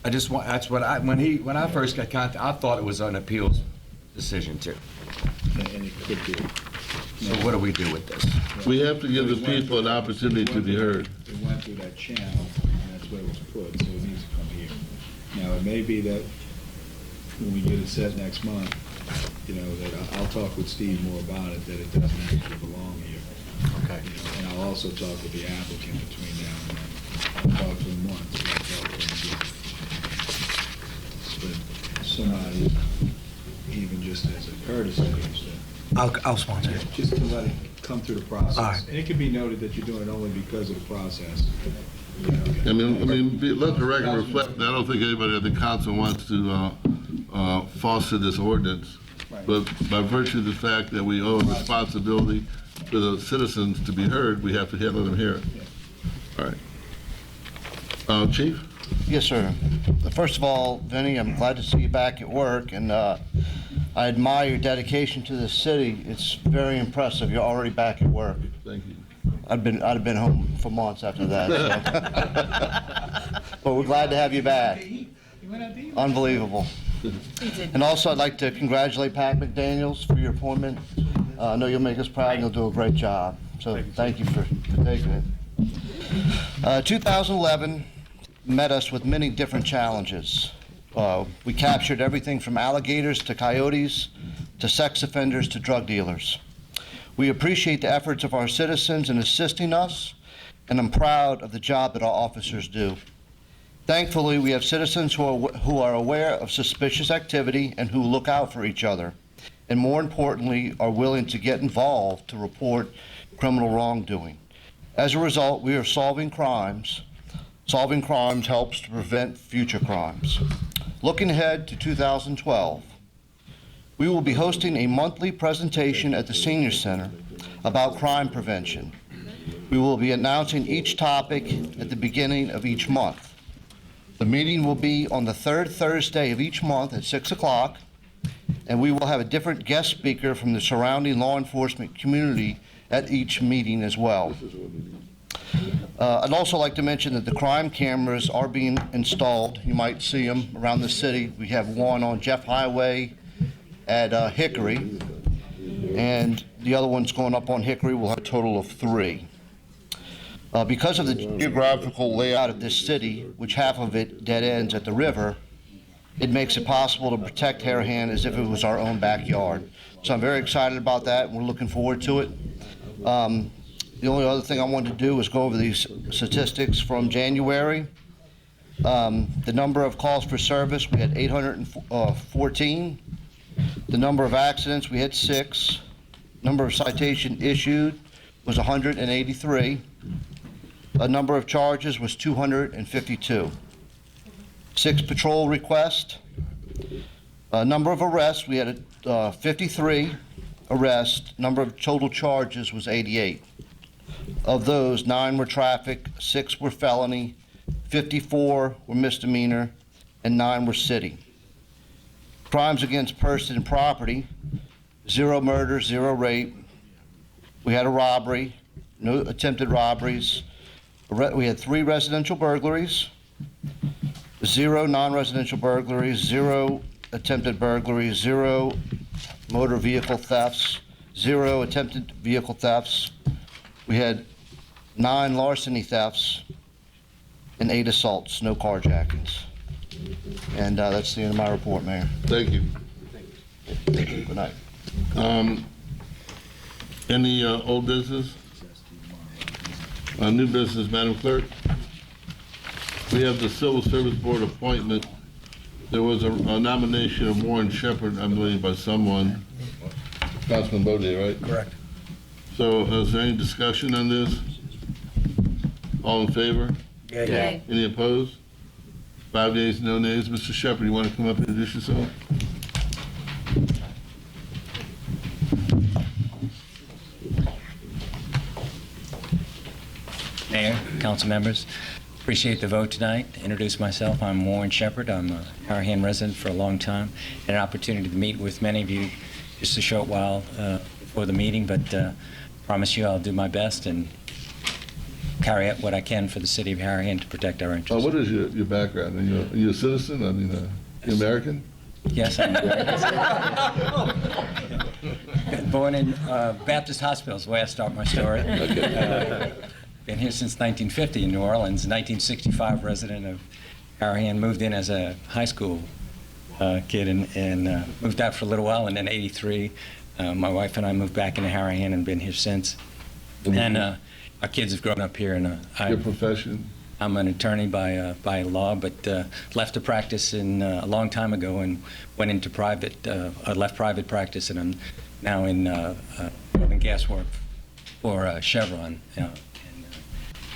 I just want, that's what when I first got contact, I thought it was an appeals decision too. And it could be. So what do we do with this? We have to give the people an opportunity to be heard. It went through that channel, and that's where it was put, so it needs to come here. Now, it may be that when we get it set next month, you know, that I'll talk with Steve more about it, that it doesn't actually belong here. Okay. You know, and I'll also talk with the applicant between now and then. I'll talk to him once, but I'll talk to him again. But somebody, even just as a courtesy, I'll sponsor it. just to let it come through the process. All right. And it can be noted that you're doing it only because of the process. You know, Let the record reflect, that I don't think anybody at the council wants to foster this ordinance. But by virtue of the fact that we owe a responsibility to the citizens to be heard, we have to let them hear it. All right. Chief? Yes, sir. First of all, Vinny, I'm glad to see you back at work, and I admire your dedication to the city. It's very impressive. You're already back at work. Thank you. I'd have been home for months after that. So. But we're glad to have you back. Unbelievable. And also, I'd like to congratulate Pat McDaniels for your appointment. I know you'll make us proud, and you'll do a great job. So thank you for taking it. 2011 met us with many different challenges. We captured everything from alligators to coyotes to sex offenders to drug dealers. We appreciate the efforts of our citizens in assisting us, and I'm proud of the job that our officers do. Thankfully, we have citizens who are aware of suspicious activity and who look out for each other, and more importantly, are willing to get involved to report criminal wrongdoing. As a result, we are solving crimes. Solving crimes helps to prevent future crimes. Looking ahead to 2012, we will be hosting a monthly presentation at the Senior Center about crime prevention. We will be announcing each topic at the beginning of each month. The meeting will be on the third Thursday of each month at 6 o'clock, and we will have a different guest speaker from the surrounding law enforcement community at each meeting as well. I'd also like to mention that the crime cameras are being installed. You might see them around the city. We have one on Jeff Highway at Hickory, and the other one's going up on Hickory. We'll have a total of 3. Because of the geographical layout of this city, which half of it dead ends at the river, it makes it possible to protect Harahan as if it was our own backyard. So I'm very excited about that, and we're looking forward to it. The only other thing I wanted to do was go over these statistics from January. The number of calls for service, we had 814. The number of accidents, we had 6. Number of citation issued was 183. The number of charges was 252. 6 patrol requests. Number of arrests, we had 53 arrests. Number of total charges was 88. Of those, 9 were traffic, 6 were felony, 54 were misdemeanor, and 9 were city. Crimes against person and property, 0 murder, 0 rape. We had a robbery, no attempted robberies. We had 3 residential burglaries, 0 non-residential burglaries, 0 attempted burglaries, 0 motor vehicle thefts, 0 attempted vehicle thefts. We had 9 larceny thefts and 8 assaults, no carjackings. And that's the end of my report, Mayor. Thank you. Good night. Any old business? New business, Madam Clerk? We have the Civil Service Board appointment. There was a nomination of Warren Shepherd, I believe, by someone. Councilman Bodie, right? Correct. So is there any discussion on this? All in favor? Yay. Any opposed? 5 yeas, no nays. Mr. Shepherd, you want to come up and introduce yourself? Mayor, council members, appreciate the vote tonight. To introduce myself, I'm Warren Shepherd. I'm a Harahan resident for a long time. Had an opportunity to meet with many of you just a short while before the meeting, but promise you I'll do my best and carry out what I can for the city of Harahan to protect our interests. What is your background? Are you a citizen? I mean, you American? Yes, I'm born in Baptist Hospital is the way I start my story. Been here since 1950 in New Orleans. 1965 resident of Harahan. Moved in as a high school kid and moved out for a little while. And then 83, my wife and I moved back into Harahan and been here since. And our kids have grown up here. And Your profession? I'm an attorney by law, but left the practice a long time ago and went into private. Left private practice, and I'm now in oil and gas work for Chevron.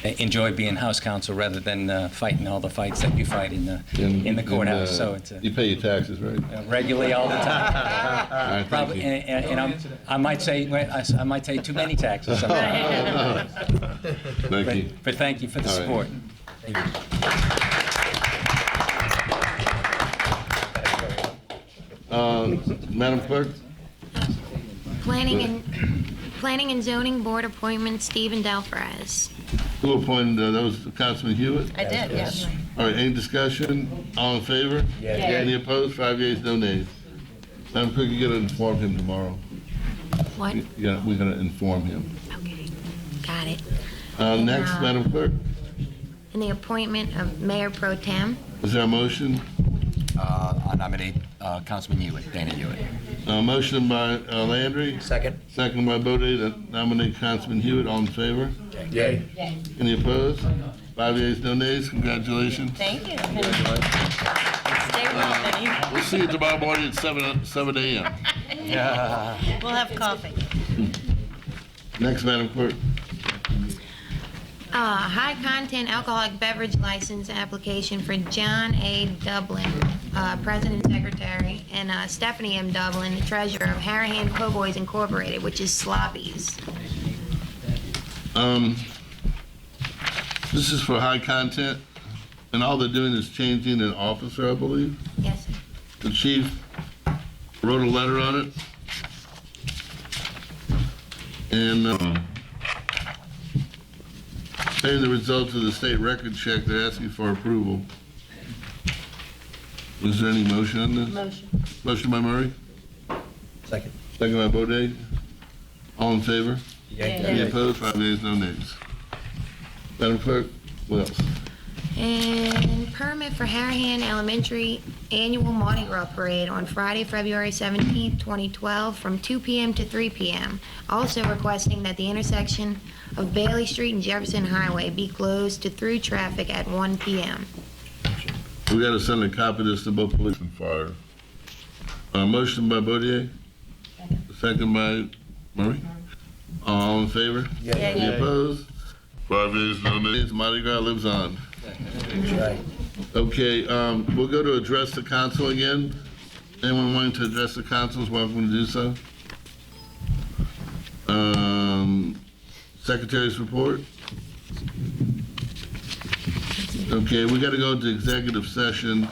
Enjoy being House counsel rather than fighting all the fights that you fight in the courthouse. So it's you pay your taxes, right? Regularly, all the time. All right, Probably, thank you. and I might say too many taxes. Thank you. But thank you for the All support. right. Thank you. Madam Clerk? Planning and Zoning Board appointment, Stephen Delfraz. Who appointed, that was Councilman Hewitt? I did, yes. All right, any discussion? All in favor? Any opposed? 5 yeas, no nays. Madam Clerk, you gotta inform him tomorrow. What? Yeah, we're gonna inform him. Okay, got it. Next, Madam Clerk, And the appointment of Mayor Pro Tem. is there a motion? I nominate Councilman Hewitt, Dana Hewitt. Motion by Landry. Second. Second by Bode to nominate Councilman Hewitt. All in favor? Yay. Any opposed? 5 yeas, no nays. Congratulations. Thank you. Stay well, Benny. We'll see you tomorrow morning at 7 a.m. We'll have coffee. Next, Madam Clerk. High content alcoholic beverage license application for John A. Dublin, President and Secretary, and Stephanie M. Dublin, Treasurer of Harahan Cowboys Incorporated, which is Sloppies. This is for high content, and all they're doing is changing an officer, I believe. Yes, sir. The chief wrote a letter on it. And paying the results of the state record check, they're asking for approval. Is there any motion on this? Motion. Motion by Murray? Second. Second by Bode? All in favor? Yay. Any opposed? 5 yeas, no nays. Madam Clerk, what else? And permit for Harahan Elementary Annual Mardi Gras Parade on Friday, February 17th, 2012, from 2 p.m. to 3 p.m. Also requesting that the intersection of Bailey Street and Jefferson Highway be closed to through traffic at 1 p.m. We got to send a copy of this to both police and fire. Motion by Bodier. Second by Murray. All in favor? Any opposed? 5 yeas, no nays. Mardi Gras lives on. Okay, we'll go to address the council again. Anyone wanting to address the council is welcome to do so. Secretary's report. Okay, we got to go into executive session.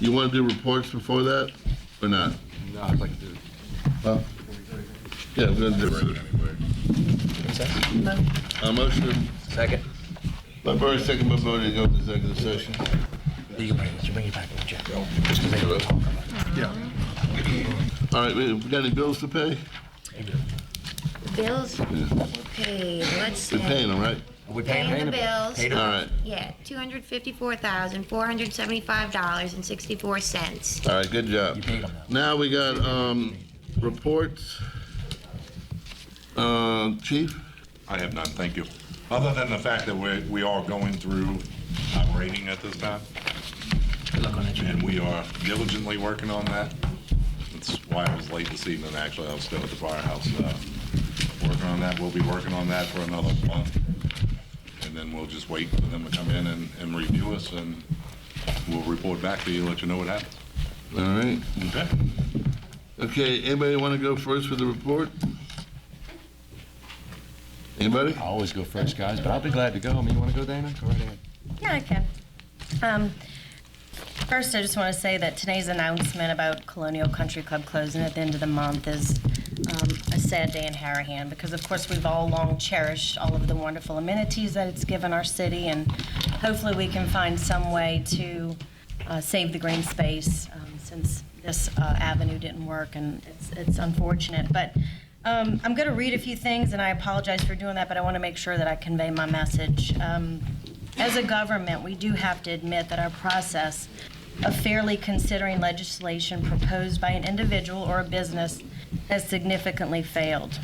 You want to do reports before that, or not? No, I'd like to do it. Huh? Yeah, we're going to do it anyway. Motion Second. by Burry, second by Bodie, to go into executive session. You can bring it back to the check. All right, we got any bills to pay? Bills? Okay, let's see. We're paying them, right? We Paying the bills. Paid All right, Yeah, $254,475.64. all right, good job. paid them Now we got reports. Chief? I have none, thank you. Other than the fact that we are going through our rating at this time. And we are diligently working on that. That's why I was late this evening, actually. I was still at the firehouse working on that. We'll be working on that for another month. And then we'll just wait for them to come in and review us, and we'll report back to you, let you know what happens. All right. Okay? Okay, anybody want to go first for the report? Anybody? I always go first, guys, but I'll be glad to go. I mean, you want to go, Dana? Go right ahead. Yeah, I can. First, I just want to say that today's announcement about Colonial Country Club closing at the end of the month is a sad day in Harahan because, of course, we've all long cherished all of the wonderful amenities that it's given our city, and hopefully we can find some way to save the green space since this avenue didn't work, and it's unfortunate. But I'm going to read a few things, and I apologize for doing that, but I want to make sure that I convey my message. As a government, we do have to admit that our process of fairly considering legislation proposed by an individual or a business has significantly failed.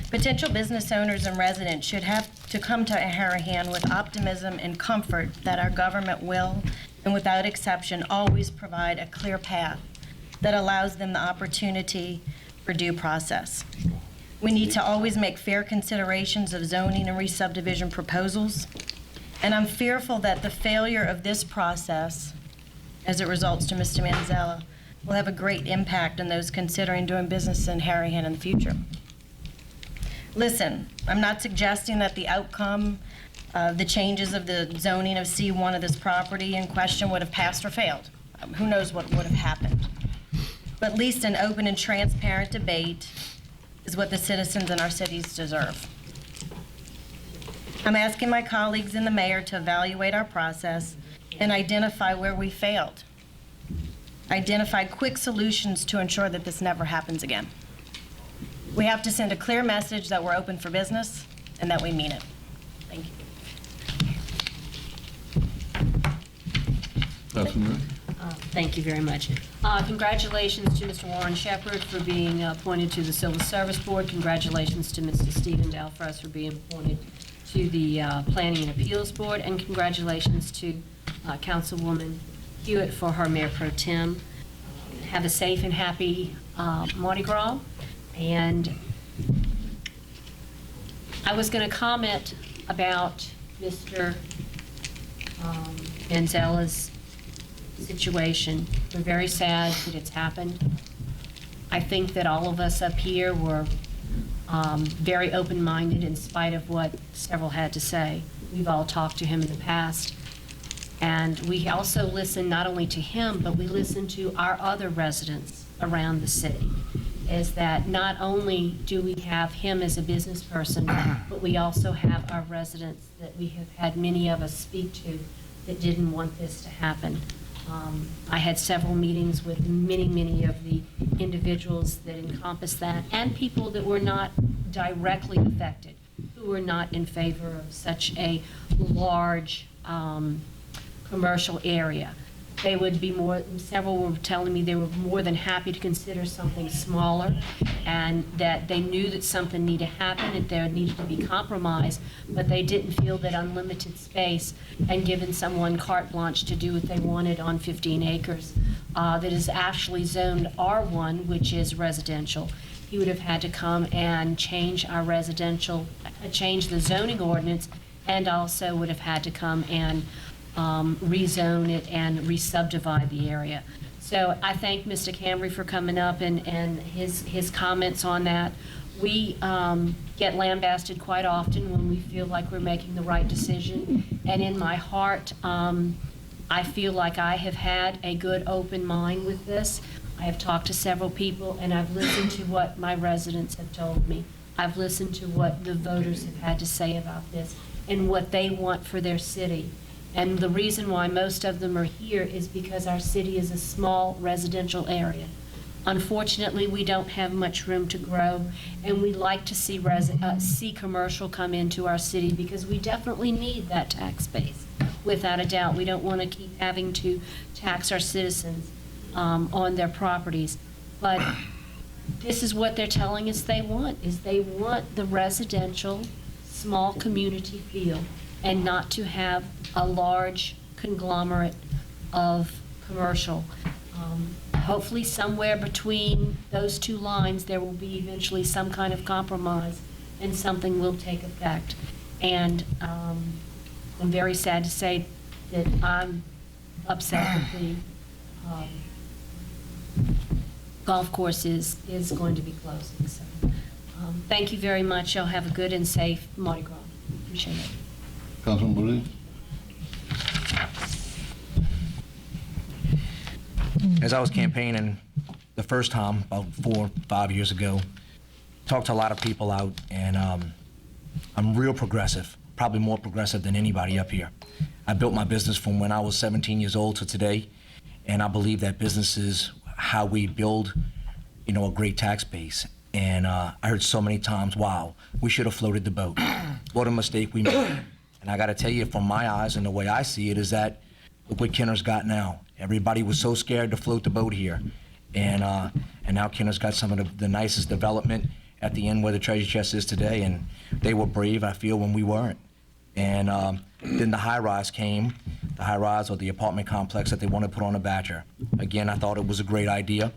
Potential business owners and residents should have to come to Harahan with optimism and comfort that our government will, and without exception, always provide a clear path that allows them the opportunity for due process. We need to always make fair considerations of zoning and re-subdivision proposals, and I'm fearful that the failure of this process, as it results to Mr. Manzella, will have a great impact on those considering doing business in Harahan in the future. Listen, I'm not suggesting that the outcome of the changes of the zoning of C1 of this property in question would have passed or failed. Who knows what would have happened. But at least an open and transparent debate is what the citizens in our cities deserve. I'm asking my colleagues and the mayor to evaluate our process and identify where we failed. Identify quick solutions to ensure that this never happens again. We have to send a clear message that we're open for business and that we mean it. Thank you. Thank you very much. Congratulations to Mr. Warren Shepherd for being appointed to the Civil Service Board. Congratulations to Mr. Stephen Dalfrus for being appointed to the Planning and Appeals Board, and congratulations to Councilwoman Hewitt for her Mayor Pro Tem. Have a safe and happy Mardi Gras. And I was going to comment about Mr. Manzella's situation. We're very sad that it's happened. I think that all of us up here were very open-minded in spite of what several had to say. We've all talked to him in the past. And we also listened not only to him, but we listened to our other residents around the city. Is that not only do we have him as a business person, but we also have our residents that we have had many of us speak to that didn't want this to happen. I had several meetings with many of the individuals that encompass that, and people that were not directly affected, who were not in favor of such a large commercial area. They would be several were telling me they were more than happy to consider something smaller, and that they knew that something needed to happen, that there needed to be compromise, but they didn't feel that unlimited space and giving someone carte blanche to do what they wanted on 15 acres that is actually zoned R1, which is residential. He would have had to come and change our residential, change the zoning ordinance, and also would have had to come and rezone it and re-subdivide the area. So I thank Mr. Cambry for coming up and his comments on that. We get lambasted quite often when we feel like we're making the right decision. And in my heart, I feel like I have had a good open mind with this. I have talked to several people, and I've listened to what my residents have told me. I've listened to what the voters have had to say about this and what they want for their city. And the reason why most of them are here is because our city is a small residential area. Unfortunately, we don't have much room to grow, and we like to see commercial come into our city because we definitely need that tax base. Without a doubt, we don't want to keep having to tax our citizens on their properties. But this is what they're telling us they want, is they want the residential, small community feel, and not to have a large conglomerate of commercial. Hopefully somewhere between those two lines there will be eventually some kind of compromise, and something will take effect. And I'm very sad to say that I'm upset that the golf course is going to be closing. So, thank you very much. Y'all have a good and safe Mardi Gras. Appreciate it. Councilman Boudet? As I was campaigning the first time, about 4 or 5 years ago, talked to a lot of people out, and I'm real progressive, probably more progressive than anybody up here. I built my business from when I was 17 years old to today, and I believe that business is how we build, a great tax base. And I heard so many times, wow, we should have floated the boat. What a mistake we made. And I got to tell you, from my eyes and the way I see it, is that look what Kenner's got now. Everybody was so scared to float the boat here. And now Kenner's got some of the nicest development at the end where the treasure chest is today. And they were brave, I feel, when we weren't. And then the high-rise came, the high-rise or the apartment complex that they wanted to put on a Badger. Again, I thought it was a great idea.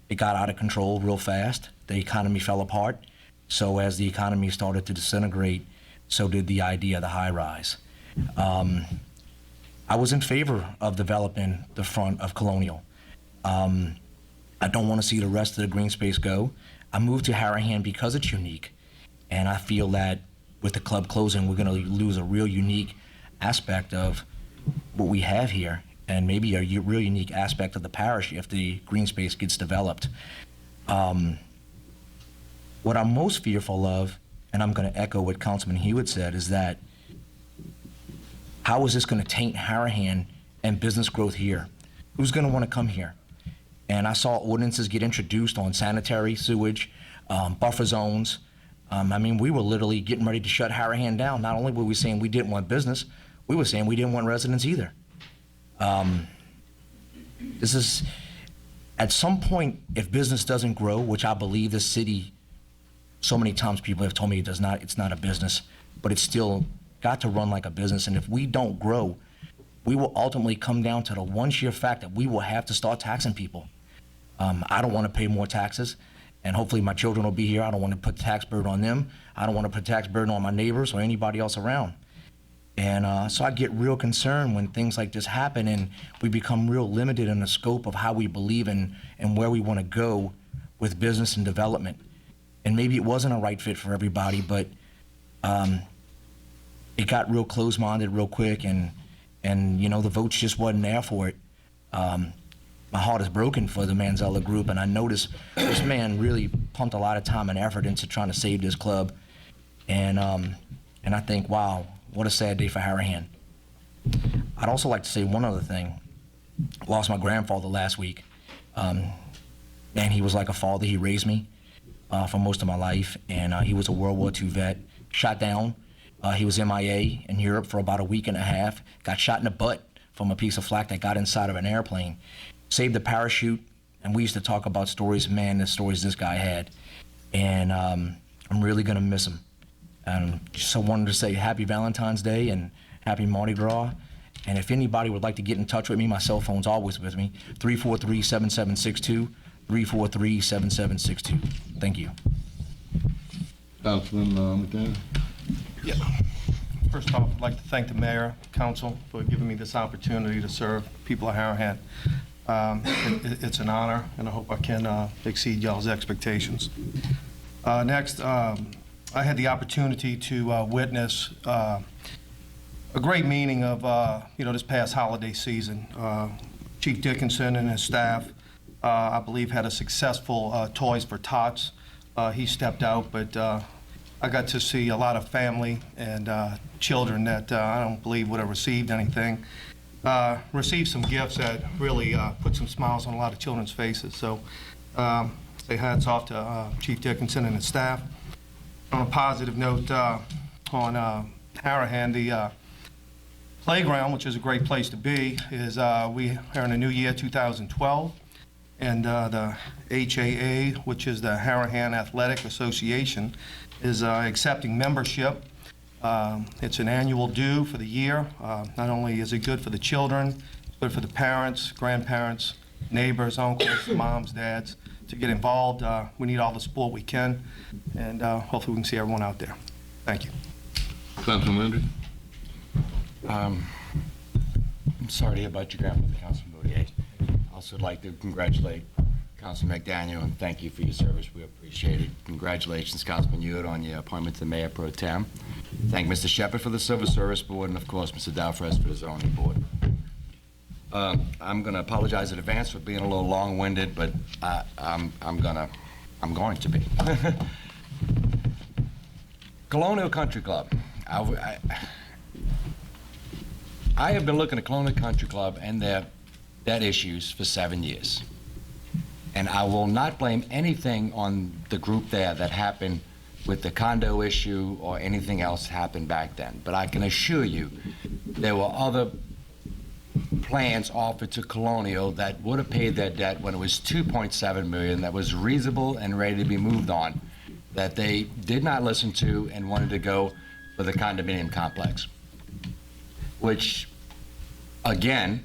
It got out of control real fast. The economy fell apart. So as the economy started to disintegrate, so did the idea of the high-rise. I was in favor of developing the front of Colonial. I don't want to see the rest of the green space go. I moved to Harahan because it's unique, and I feel that with the club closing, we're going to lose a real unique aspect of what we have here, and maybe a real unique aspect of the parish if the green space gets developed. What I'm most fearful of, and I'm going to echo what Councilman Hewitt said, is that how is this going to taint Harahan and business growth here? Who's going to want to come here? And I saw ordinances get introduced on sanitary sewage, buffer zones. We were literally getting ready to shut Harahan down. Not only were we saying we didn't want business, we were saying we didn't want residents either. This is, at some point, if business doesn't grow, which I believe the city, so many times people have told me it's not a business, but it's still got to run like a business. And if we don't grow, we will ultimately come down to the one sheer fact that we will have to start taxing people. I don't want to pay more taxes, and hopefully my children will be here. I don't want to put tax burden on them. I don't want to put tax burden on my neighbors or anybody else around. And so I get real concerned when things like this happen and we become real limited in the scope of how we believe in and where we want to go with business and development. And maybe it wasn't a right fit for everybody, but it got real closed-minded real quick, and the votes just wasn't there for it. My heart is broken for the Manzella group, and I noticed this man really pumped a lot of time and effort into trying to save this club. And I think, wow, what a sad day for Harahan. I'd also like to say one other thing. Lost my grandfather last week, and he was like a father. He raised me for most of my life, and he was a World War II vet, shot down. He was MIA in Europe for about a week and a half, got shot in the butt from a piece of flak that got inside of an airplane. Saved the parachute, and we used to talk about stories, man, the stories this guy had. And I'm really gonna miss him. And just I wanted to say happy Valentine's Day and happy Mardi Gras. And if anybody would like to get in touch with me, my cell phone's always with me, 343-7762, 343-7762. Thank you. Councilman McDaniel? Yeah. First off, I'd like to thank the mayor, council, for giving me this opportunity to serve people of Harahan. It's an honor, and I hope I can exceed y'all's expectations. Next, I had the opportunity to witness a great meeting of this past holiday season. Chief Dickinson and his staff, I believe, had a successful Toys for Tots. He stepped out, but I got to see a lot of family and children that I don't believe would have received anything. Received some gifts that really put some smiles on a lot of children's faces. So say hats off to Chief Dickinson and his staff. On a positive note, on Harahan, the playground, which is a great place to be, is we are in the new year 2012, and the HAA, which is the Harahan Athletic Association, is accepting membership. It's an annual due for the year. Not only is it good for the children, it's good for the parents, grandparents, neighbors, uncles, moms, dads, to get involved. We need all the support we can, and hopefully we can see everyone out there. Thank you. Councilman Landry? I'm sorry to hear about your grandmother, Councilman Boudier. I also would like to congratulate Councilman McDaniel and thank you for your service. We appreciate it. Congratulations, Councilman Hewitt, on your appointment to Mayor Pro Tem. Thank Mr. Shepard for the Civil Service Board and, of course, Mr. Dalfres for the Zoning Board. I'm going to apologize in advance for being a little long-winded, but I'm going to be. Colonial Country Club. I have been looking at Colonial Country Club and their debt issues for 7 years. And I will not blame anything on the group there that happened with the condo issue or anything else happened back then. But I can assure you there were other plans offered to Colonial that would have paid their debt when it was $2.7 million, that was reasonable and ready to be moved on, that they did not listen to and wanted to go for the condominium complex, which, again,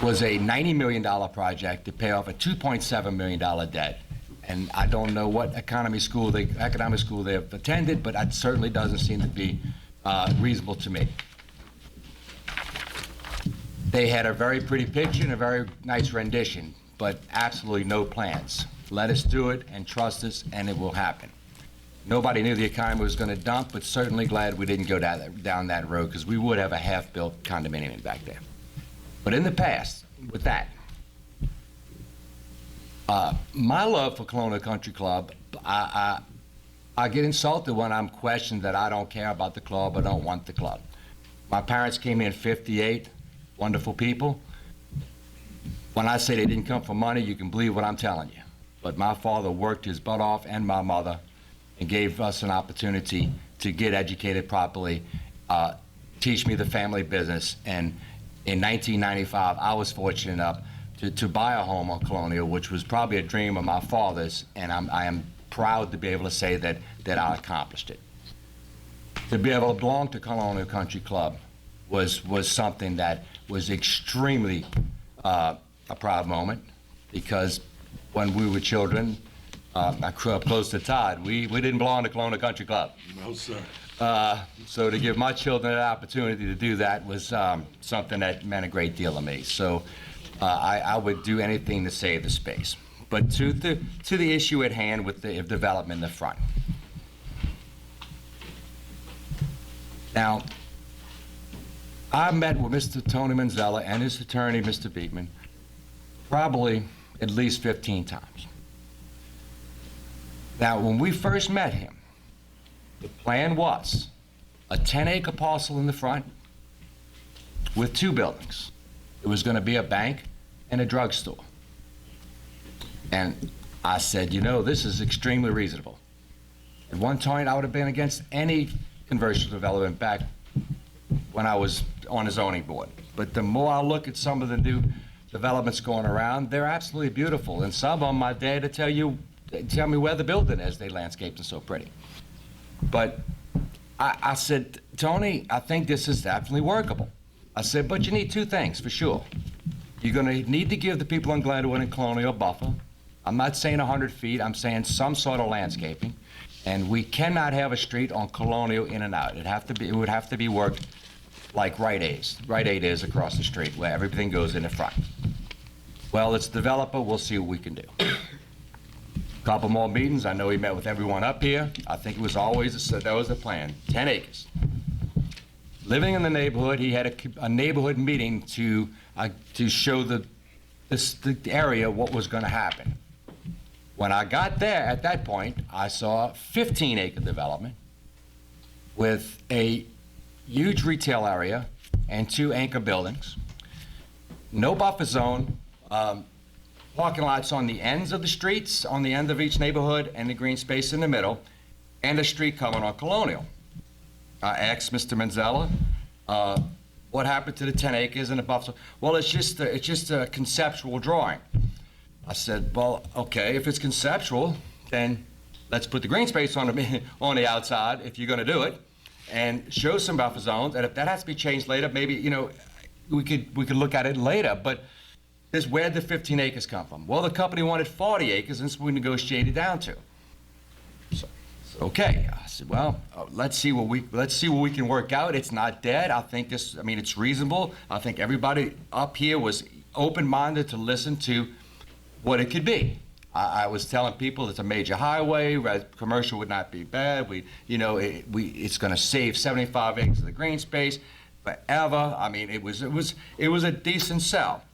was a $90 million project to pay off a $2.7 million debt. And I don't know what economic school they have attended, but that certainly doesn't seem to be reasonable to me. They had a very pretty picture and a very nice rendition, but absolutely no plans. Let us do it and trust us, and it will happen. Nobody knew the economy was going to dump, but certainly glad we didn't go down that road, because we would have a half-built condominium back there. But in the past, with that, my love for Colonial Country Club, I get insulted when I'm questioned that I don't care about the club or don't want the club. My parents came here in '58, wonderful people. When I say they didn't come for money, you can believe what I'm telling you. But my father worked his butt off, and my mother, and gave us an opportunity to get educated properly, teach me the family business. And in 1995, I was fortunate enough to buy a home on Colonial, which was probably a dream of my father's, and I am proud to be able to say that I accomplished it. To be able to belong to Colonial Country Club was something that was extremely a proud moment, because when we were children, I grew up close to Todd. We didn't belong to Colonial Country Club. No, sir. So to give my children an opportunity to do that was something that meant a great deal to me. So I would do anything to save the space. But to the issue at hand with the development in the front. Now, I met with Mr. Tony Manzella and his attorney, Mr. Beekman, probably at least 15 times. Now, when we first met him, the plan was a 10-acre parcel in the front with 2 buildings. It was going to be a bank and a drugstore. And I said, you know, this is extremely reasonable. At one time, I would have been against any commercial development back when I was on the zoning board. But the more I look at some of the new developments going around, they're absolutely beautiful. And some of them are there to tell me where the building is. They landscaped it so pretty. But I said, Tony, I think this is definitely workable. I said, but you need 2 things for sure. You're going to need to give the people in Glenwood and Colonial a buffer. I'm not saying 100 feet. I'm saying some sort of landscaping. And we cannot have a street on Colonial in and out. It would have to be worked like Rite Aid is across the street, where everything goes in the front. Well, it's a developer. We'll see what we can do. Couple more meetings. I know he met with everyone up here. I think it was always that was the plan. 10 acres. Living in the neighborhood, he had a neighborhood meeting to show the area what was going to happen. When I got there, at that point, I saw a 15-acre development with a huge retail area and 2 anchor buildings, no buffer zone, parking lots on the ends of the streets, on the end of each neighborhood, and the green space in the middle, and a street coming on Colonial. I asked Mr. Manzella, what happened to the 10 acres and the buffer zone? Well, it's just a conceptual drawing. I said, well, okay, if it's conceptual, then let's put the green space on the outside if you're going to do it, and show some buffer zones. And if that has to be changed later, maybe we could look at it later. But where'd the 15 acres come from? Well, the company wanted 40 acres, and so we negotiated down to. So, okay, I said, well, let's see what we can work out. It's not dead. I think it's reasonable. I think everybody up here was open-minded to listen to what it could be. I was telling people it's a major highway. Commercial would not be bad. It's going to save 75 acres of the green space forever. I mean, it was a decent sell.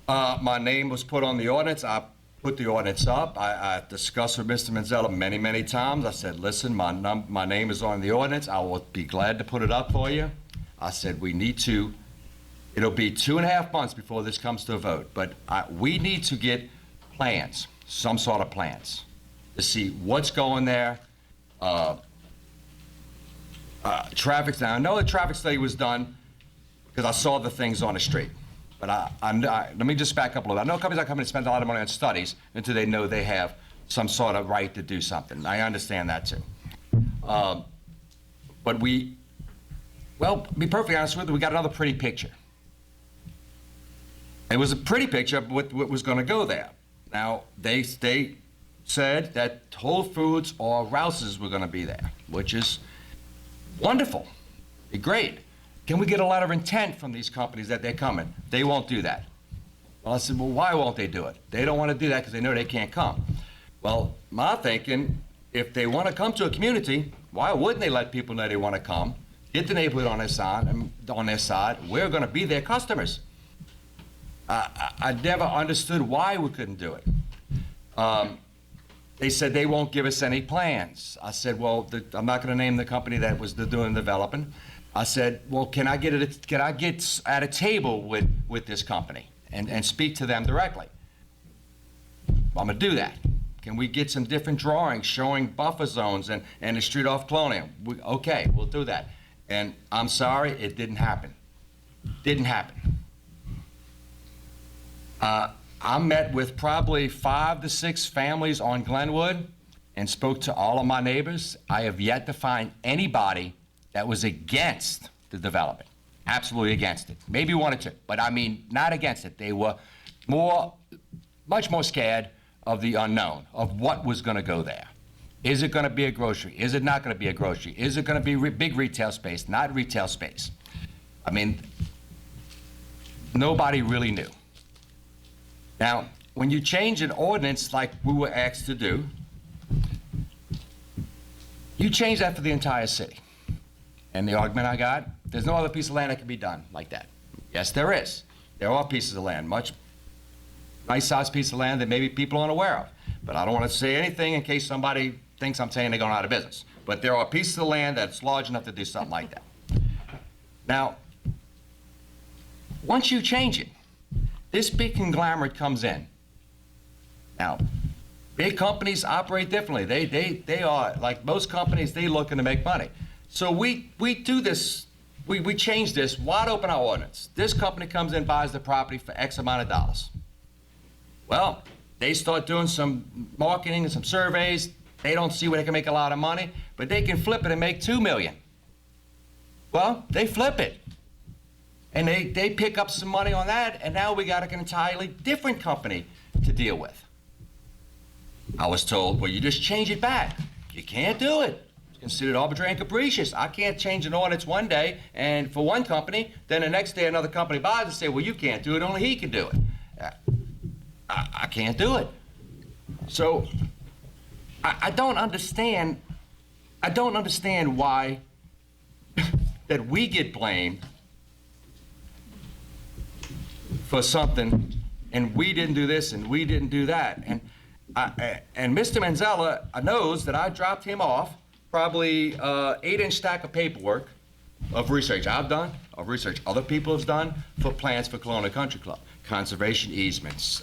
My name was put on the ordinance. I put the ordinance up. I discussed with Mr. Manzella many, many times. I said, listen, my name is on the ordinance. I will be glad to put it up for you. I said, it'll be 2.5 months before this comes to a vote, but we need to get plans, some sort of plans, to see what's going there. Traffic. Now, I know the traffic study was done because I saw the things on the street. But let me just back up a little bit. I know companies are coming to spend a lot of money on studies until they know they have some sort of right to do something. I understand that too. But to be perfectly honest with you, we got another pretty picture. It was a pretty picture of what was going to go there. Now, they said that Whole Foods or Rouse's were going to be there, which is wonderful, great. Can we get a letter of intent from these companies that they're coming? They won't do that. Well, I said, well, why won't they do it? They don't want to do that because they know they can't come. Well, my thinking, if they want to come to a community, why wouldn't they let people know they want to come, get the neighborhood on their side? We're going to be their customers. I never understood why we couldn't do it. They said they won't give us any plans. I said, well, I'm not going to name the company that was doing the developing. I said, well, can I get at a table with this company and speak to them directly? I'm going to do that. Can we get some different drawings showing buffer zones and the street off Colonial? Okay, we'll do that. And I'm sorry, it didn't happen. Didn't happen. I met with probably 5 to 6 families on Glenwood and spoke to all of my neighbors. I have yet to find anybody that was against the development, absolutely against it. Maybe 1 or 2, but I mean, not against it. They were much more scared of the unknown, of what was going to go there. Is it going to be a grocery? Is it not going to be a grocery? Is it going to be big retail space, not retail space? I mean, nobody really knew. Now, when you change an ordinance like we were asked to do, you change that for the entire city. And the argument I got, there's no other piece of land that can be done like that. Yes, there is. There are pieces of land, much nice-sized piece of land that maybe people aren't aware of. But I don't want to say anything in case somebody thinks I'm saying they're going out of business. But there are pieces of land that's large enough to do something like that. Now, once you change it, this big conglomerate comes in. Now, big companies operate differently. They are, like most companies, they're looking to make money. So we do this, we change this, wide open our ordinance. This company comes in, buys the property for X amount of dollars. Well, they start doing some marketing and some surveys. They don't see where they can make a lot of money, but they can flip it and make $2 million. Well, they flip it. And they pick up some money on that, and now we got an entirely different company to deal with. I was told, well, you just change it back. You can't do it. It's considered arbitrary and capricious. I can't change an ordinance one day and for one company, then the next day another company buys and say, well, you can't do it, only he can do it. I can't do it. So I don't understand why that we get blamed for something, and we didn't do this, and we didn't do that. And Mr. Manzella knows that I dropped him off probably 8-inch stack of paperwork of research I've done, of research other people have done for plans for Colonial Country Club, conservation easements,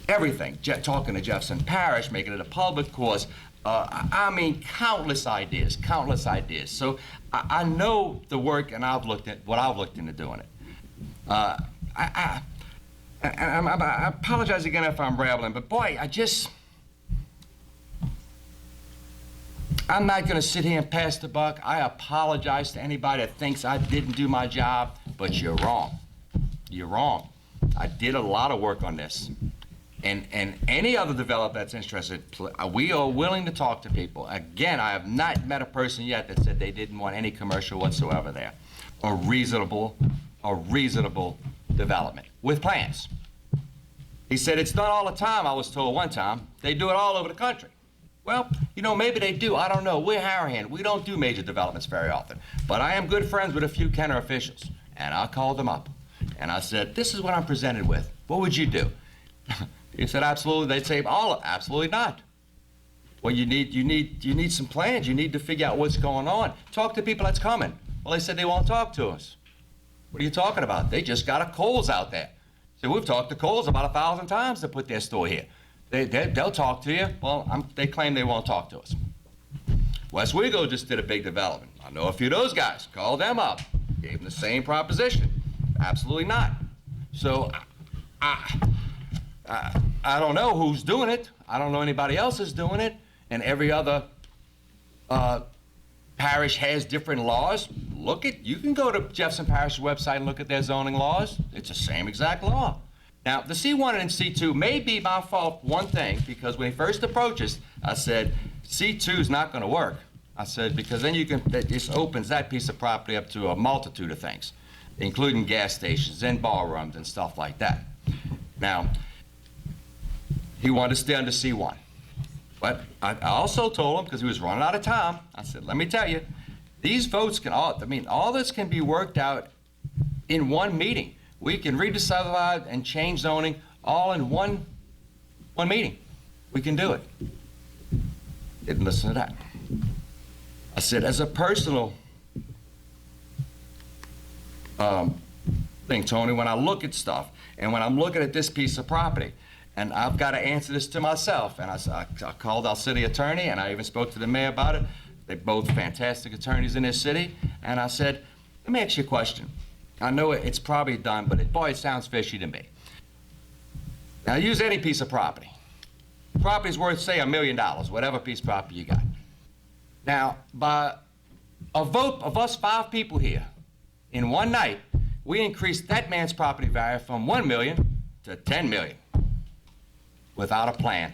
everything. Talking to Jefferson Parish, making it a public course. I mean, countless ideas. So I know the work, and I've looked into doing it. I apologize again if I'm rambling, but boy, I'm not going to sit here and pass the buck. I apologize to anybody that thinks I didn't do my job, but you're wrong. You're wrong. I did a lot of work on this. And any other developer that's interested, we are willing to talk to people. Again, I have not met a person yet that said they didn't want any commercial whatsoever there, or reasonable development with plans. He said it's done all the time, I was told one time. They do it all over the country. Well, you know, maybe they do, I don't know. We're Harahan, we don't do major developments very often. But I am good friends with a few Kenner officials, and I called them up. And I said, this is what I'm presented with. What would you do? He said, absolutely. They'd say, absolutely not. Well, you need some plans. You need to figure out what's going on. Talk to people that's coming. Well, they said they won't talk to us. What are you talking about? They just got a Kohl's out there. So we've talked to Kohl's about 1,000 times to put their store here. They'll talk to you. Well, they claim they won't talk to us. West Wego just did a big development. I know a few of those guys. Called them up. Gave them the same proposition. Absolutely not. So I don't know who's doing it. I don't know anybody else is doing it. And every other parish has different laws. You can go to Jefferson Parish's website and look at their zoning laws. It's the same exact law. Now, the C1 and C2 may be my fault one thing, because when he first approached us, I said, C2 is not going to work. I said, because then that just opens that piece of property up to a multitude of things, including gas stations and ballrooms and stuff like that. Now, he wanted to stay under C1. But I also told him, because he was running out of time, I said, let me tell you, these votes all this can be worked out in one meeting. We can re-subdivide and change zoning all in one meeting. We can do it. Didn't listen to that. I said, as a personal thing, Tony, when I look at stuff, and when I'm looking at this piece of property, and I've got to answer this to myself, and I called our city attorney, and I even spoke to the mayor about it. They're both fantastic attorneys in this city, and I said, let me ask you a question. I know it's probably done, but boy, it sounds fishy to me. Now, use any piece of property. Property's worth, say, $1 million, whatever piece of property you got. Now, by a vote of us 5 people here, in one night, we increased that man's property value from $1 million to $10 million without a plan.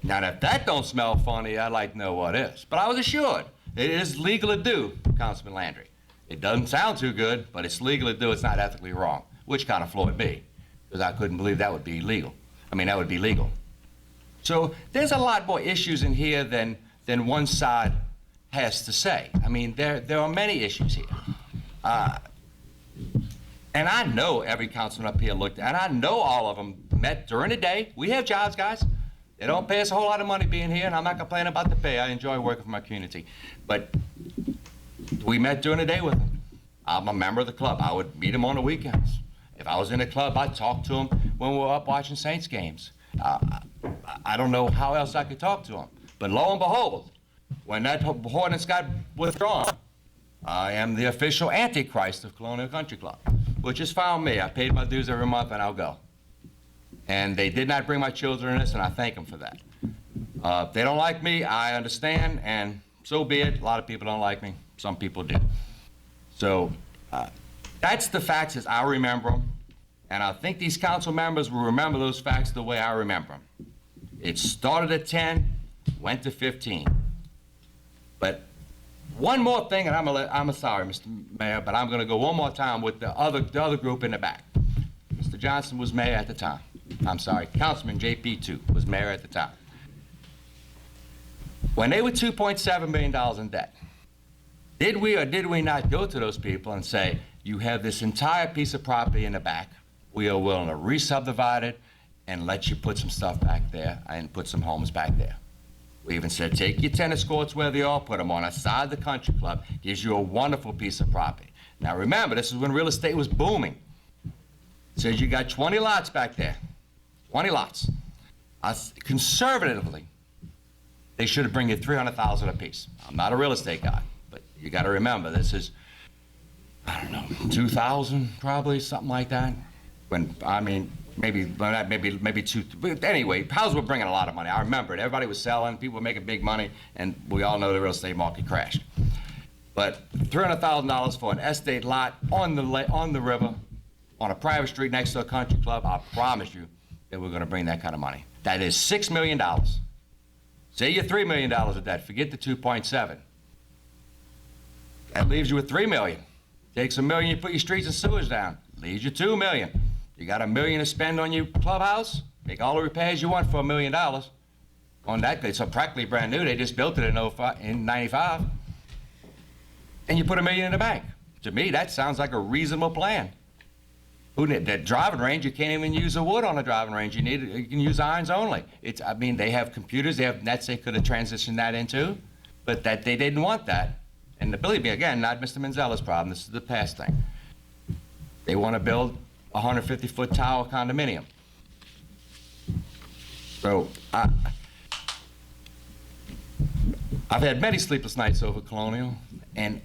Now, if that don't smell funny, I'd like to know what is. But I was assured it is legal to do, Councilman Landry. It doesn't sound too good, but it's legal to do. It's not ethically wrong, which kind of floored me, because I couldn't believe that would be illegal. That would be legal. So there's a lot more issues in here than one side has to say. There are many issues here. And I know every councilman up here looked at, and I know all of them met during the day. We have jobs, guys. They don't pay us a whole lot of money being here, and I'm not complaining about the pay. I enjoy working for my community. But we met during the day with them. I'm a member of the club. I would meet them on the weekends. If I was in the club, I'd talk to them when we were up watching Saints games. I don't know how else I could talk to them. But lo and behold, when that ordinance got withdrawn, I am the official antichrist of Colonial Country Club, which is fine with me. I paid my dues every month, and I'll go. And they did not bring my children in this, and I thank them for that. If they don't like me, I understand, and so be it. A lot of people don't like me. Some people do. So that's the facts as I remember them, and I think these council members will remember those facts the way I remember them. It started at 10, went to 15. But one more thing, and I'm sorry, Mr. Mayor, but I'm going to go one more time with the other group in the back. Mr. Johnson was mayor at the time. I'm sorry, Councilman JP2 was mayor at the time. When they were $2.7 million in debt, did we or did we not go to those people and say, you have this entire piece of property in the back, we are willing to re-subdivide it and let you put some stuff back there and put some homes back there? We even said, take your tennis courts where they are, put them on a side of the country club, gives you a wonderful piece of property. Now remember, this is when real estate was booming. It says you got 20 lots back there, 20 lots. Conservatively, they should have bring you $300,000 apiece. I'm not a real estate guy, but you got to remember, this is, I don't know, 2000 probably, something like that. Maybe two. But anyway, houses were bringing a lot of money. I remember it. Everybody was selling. People were making big money, and we all know the real estate market crashed. But $300,000 for an estate lot on the river on a private street next to a country club, I promise you that we're going to bring that kind of money. That is $6 million. Say you're $3 million of debt, forget the 2.7. That leaves you with $3 million. Takes $1 million, you put your streets and sewers down, leaves you $2 million. You got $1 million to spend on your clubhouse, make all the repairs you want for $1 million. On that, it's practically brand new, they just built it in 95. And you put $1 million in the bank. To me, that sounds like a reasonable plan. That driving range, you can't even use the wood on a driving range. You can use irons only. I mean, they have computers, they have nets they could have transitioned that into, but that they didn't want that. And believe me, again, not Mr. Manzella's problem. This is the past thing. They want to build a 150-foot tower condominium. So I've had many sleepless nights over Colonial, and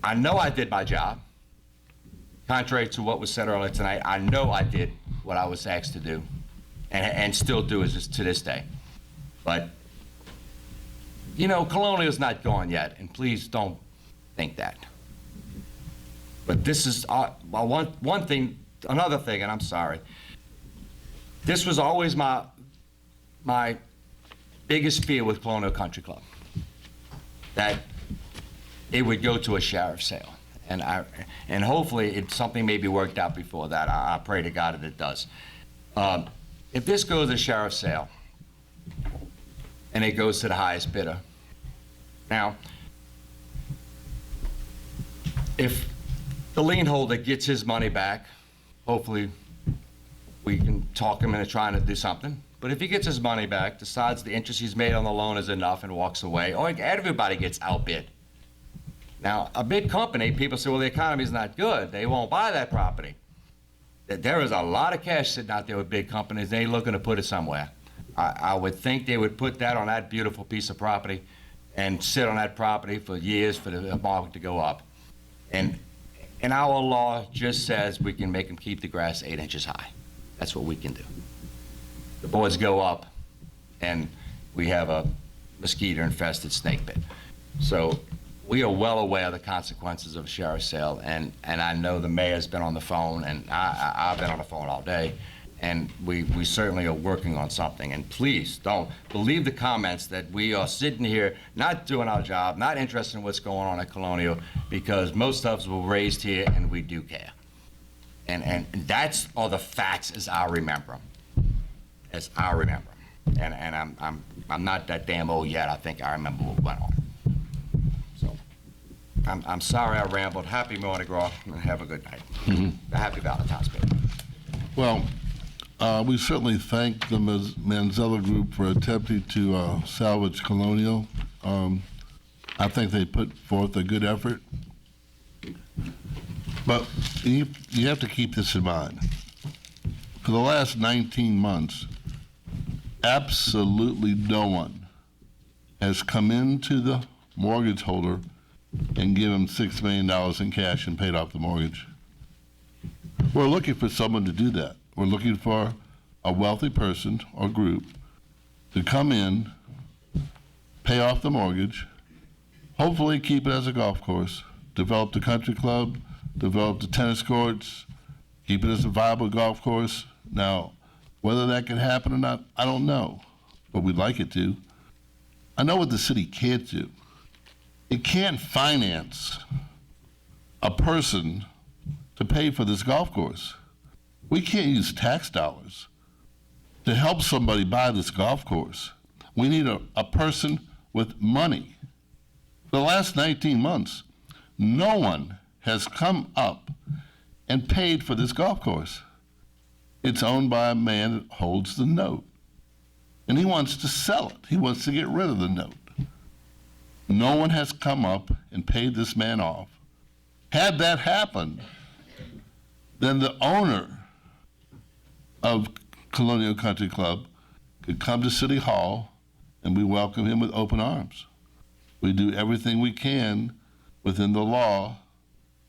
I know I did my job. Contrary to what was said earlier tonight, I know I did what I was asked to do, and still do to this day. But, you know, Colonial's not gone yet, and please don't think that. But this is one thing, another thing, and I'm sorry. This was always my biggest fear with Colonial Country Club, that it would go to a sheriff's sale. And hopefully something may be worked out before that. I pray to God that it does. If this goes to sheriff's sale, and it goes to the highest bidder, now, if the lien holder gets his money back, hopefully we can talk him into trying to do something. But if he gets his money back, decides the interest he's made on the loan is enough and walks away, or everybody gets outbid. Now, a big company, people say, well, the economy's not good. They won't buy that property. There is a lot of cash sitting out there with big companies. They're looking to put it somewhere. I would think they would put that on that beautiful piece of property and sit on that property for years for the market to go up. And our law just says we can make them keep the grass 8 inches high. That's what we can do. The boards go up, and we have a mosquito-infested snake pit. So we are well aware of the consequences of a sheriff's sale, and I know the mayor's been on the phone, and I've been on the phone all day, and we certainly are working on something. And please don't believe the comments that we are sitting here not doing our job, not interested in what's going on at Colonial, because most of us were raised here and we do care. And that's all the facts as I remember them. As I remember them. And I'm not that damn old yet. I think I remember what went on. So I'm sorry I rambled. Happy Mardi Gras and have a good night. Mm-hmm. Happy Valentine's Day. Well, we certainly thank the Manzella Group for attempting to salvage Colonial. I think they put forth a good effort. But you have to keep this in mind. For the last 19 months, absolutely no one has come into the mortgage holder and given him $6 million in cash and paid off the mortgage. We're looking for someone to do that. We're looking for a wealthy person or group to come in, pay off the mortgage, hopefully keep it as a golf course, develop the country club, develop the tennis courts, keep it as a viable golf course. Now, whether that can happen or not, I don't know, but we'd like it to. I know what the city can't do. It can't finance a person to pay for this golf course. We can't use tax dollars to help somebody buy this golf course. We need a person with money. For the last 19 months, no one has come up and paid for this golf course. It's owned by a man that holds the note, and he wants to sell it. He wants to get rid of the note. No one has come up and paid this man off. Had that happened, then the owner of Colonial Country Club could come to City Hall, and we welcome him with open arms. We do everything we can within the law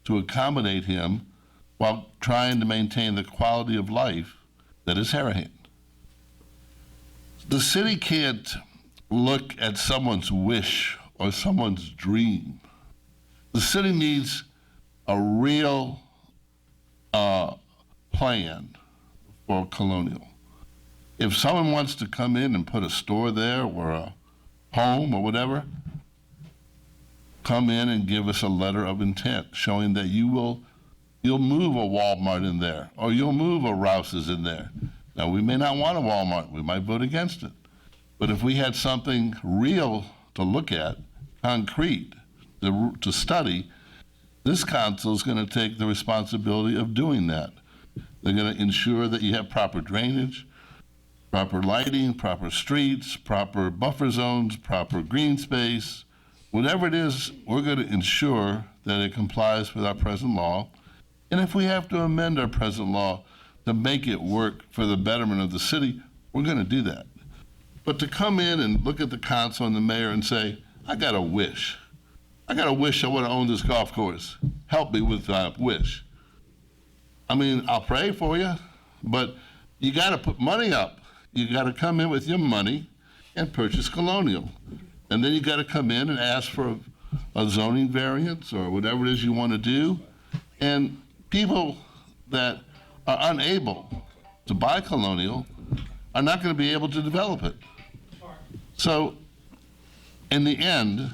to accommodate him while trying to maintain the quality of life that is Harahan. The city can't look at someone's wish or someone's dream. The city needs a real plan for Colonial. If someone wants to come in and put a store there or a home or whatever, come in and give us a letter of intent showing that you'll move a Walmart in there or you'll move a Rouse's in there. Now, we may not want a Walmart. We might vote against it. But if we had something real to look at, concrete, to study, this council is going to take the responsibility of doing that. They're going to ensure that you have proper drainage, proper lighting, proper streets, proper buffer zones, proper green space. Whatever it is, we're going to ensure that it complies with our present law. And if we have to amend our present law to make it work for the betterment of the city, we're going to do that. But to come in and look at the council and the mayor and say, I got a wish. I got a wish I would have owned this golf course. Help me with that wish. I mean, I'll pray for you, but you got to put money up. You got to come in with your money and purchase Colonial. And then you got to come in and ask for a zoning variance or whatever it is you want to do. And people that are unable to buy Colonial are not going to be able to develop it. So, in the end,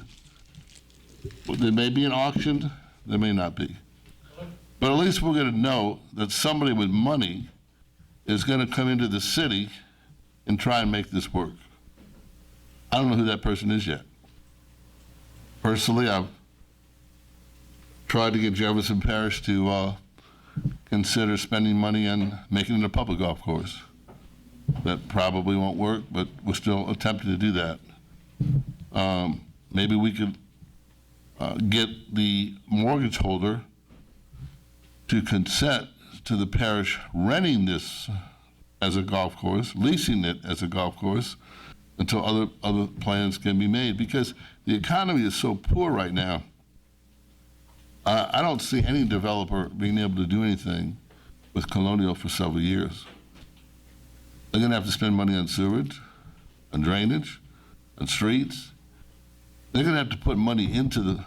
there may be an auction, there may not be. But at least we're going to know that somebody with money is going to come into the city and try and make this work. I don't know who that person is yet. Personally, I've tried to get Jefferson Parish to consider spending money on making it a public golf course. That probably won't work, but we're still attempting to do that. Maybe we could get the mortgage holder to consent to the parish renting this as a golf course, leasing it as a golf course, until other plans can be made. Because the economy is so poor right now, I don't see any developer being able to do anything with Colonial for several years. They're going to have to spend money on sewage, on drainage, on streets. They're going to have to put money into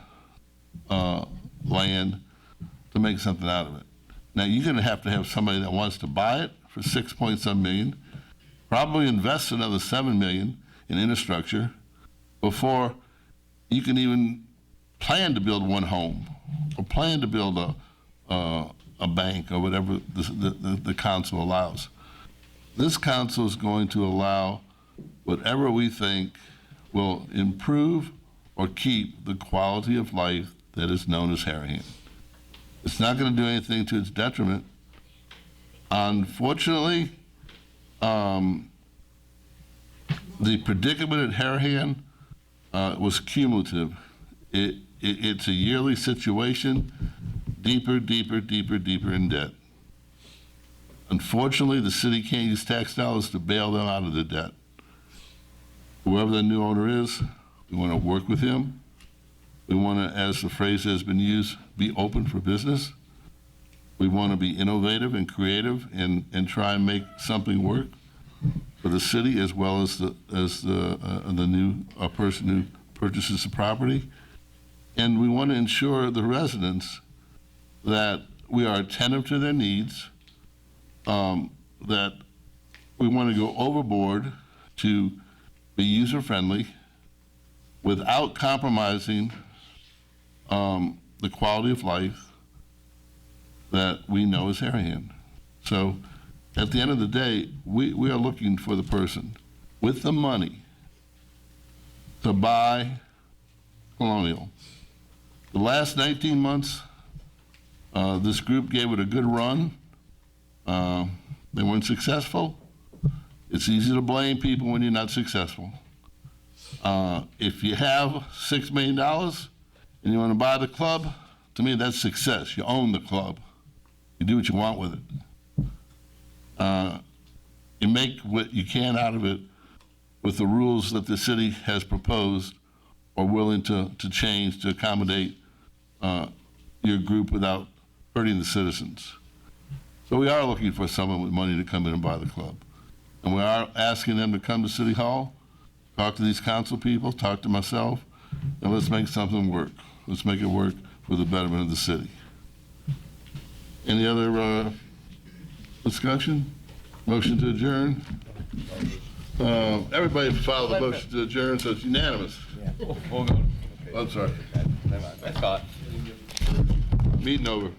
the land to make something out of it. Now, you're going to have somebody that wants to buy it for $6.some million, probably invest another $7 million in infrastructure before you can even plan to build one home or plan to build a bank or whatever the council allows. This council is going to allow whatever we think will improve or keep the quality of life that is known as Harahan. It's not going to do anything to its detriment. Unfortunately, the predicament at Harahan was cumulative. It's a yearly situation, deeper in debt. Unfortunately, the city can't use tax dollars to bail them out of the debt. Whoever the new owner is, we want to work with him. We want to, as the phrase has been used, be open for business. We want to be innovative and creative and try and make something work for the city as well as the new person who purchases the property. And we want to ensure the residents that we are attentive to their needs, that we want to go overboard to be user-friendly without compromising the quality of life that we know as Harahan. So at the end of the day, we are looking for the person with the money to buy Colonial. The last 19 months, this group gave it a good run. They weren't successful. It's easy to blame people when you're not successful. If you have $6 million and you want to buy the club, to me that's success. You own the club. You do what you want with it. You make what you can out of it with the rules that the city has proposed or willing to change to accommodate your group without hurting the citizens. So we are looking for someone with money to come in and buy the club. And we are asking them to come to City Hall, talk to these council people, talk to myself, and let's make something work. Let's make it work for the betterment of the city. Any other Discussion? Motion to adjourn? Everybody filed a motion to adjourn, so it's unanimous. I'm sorry. That's hot. Meeting over.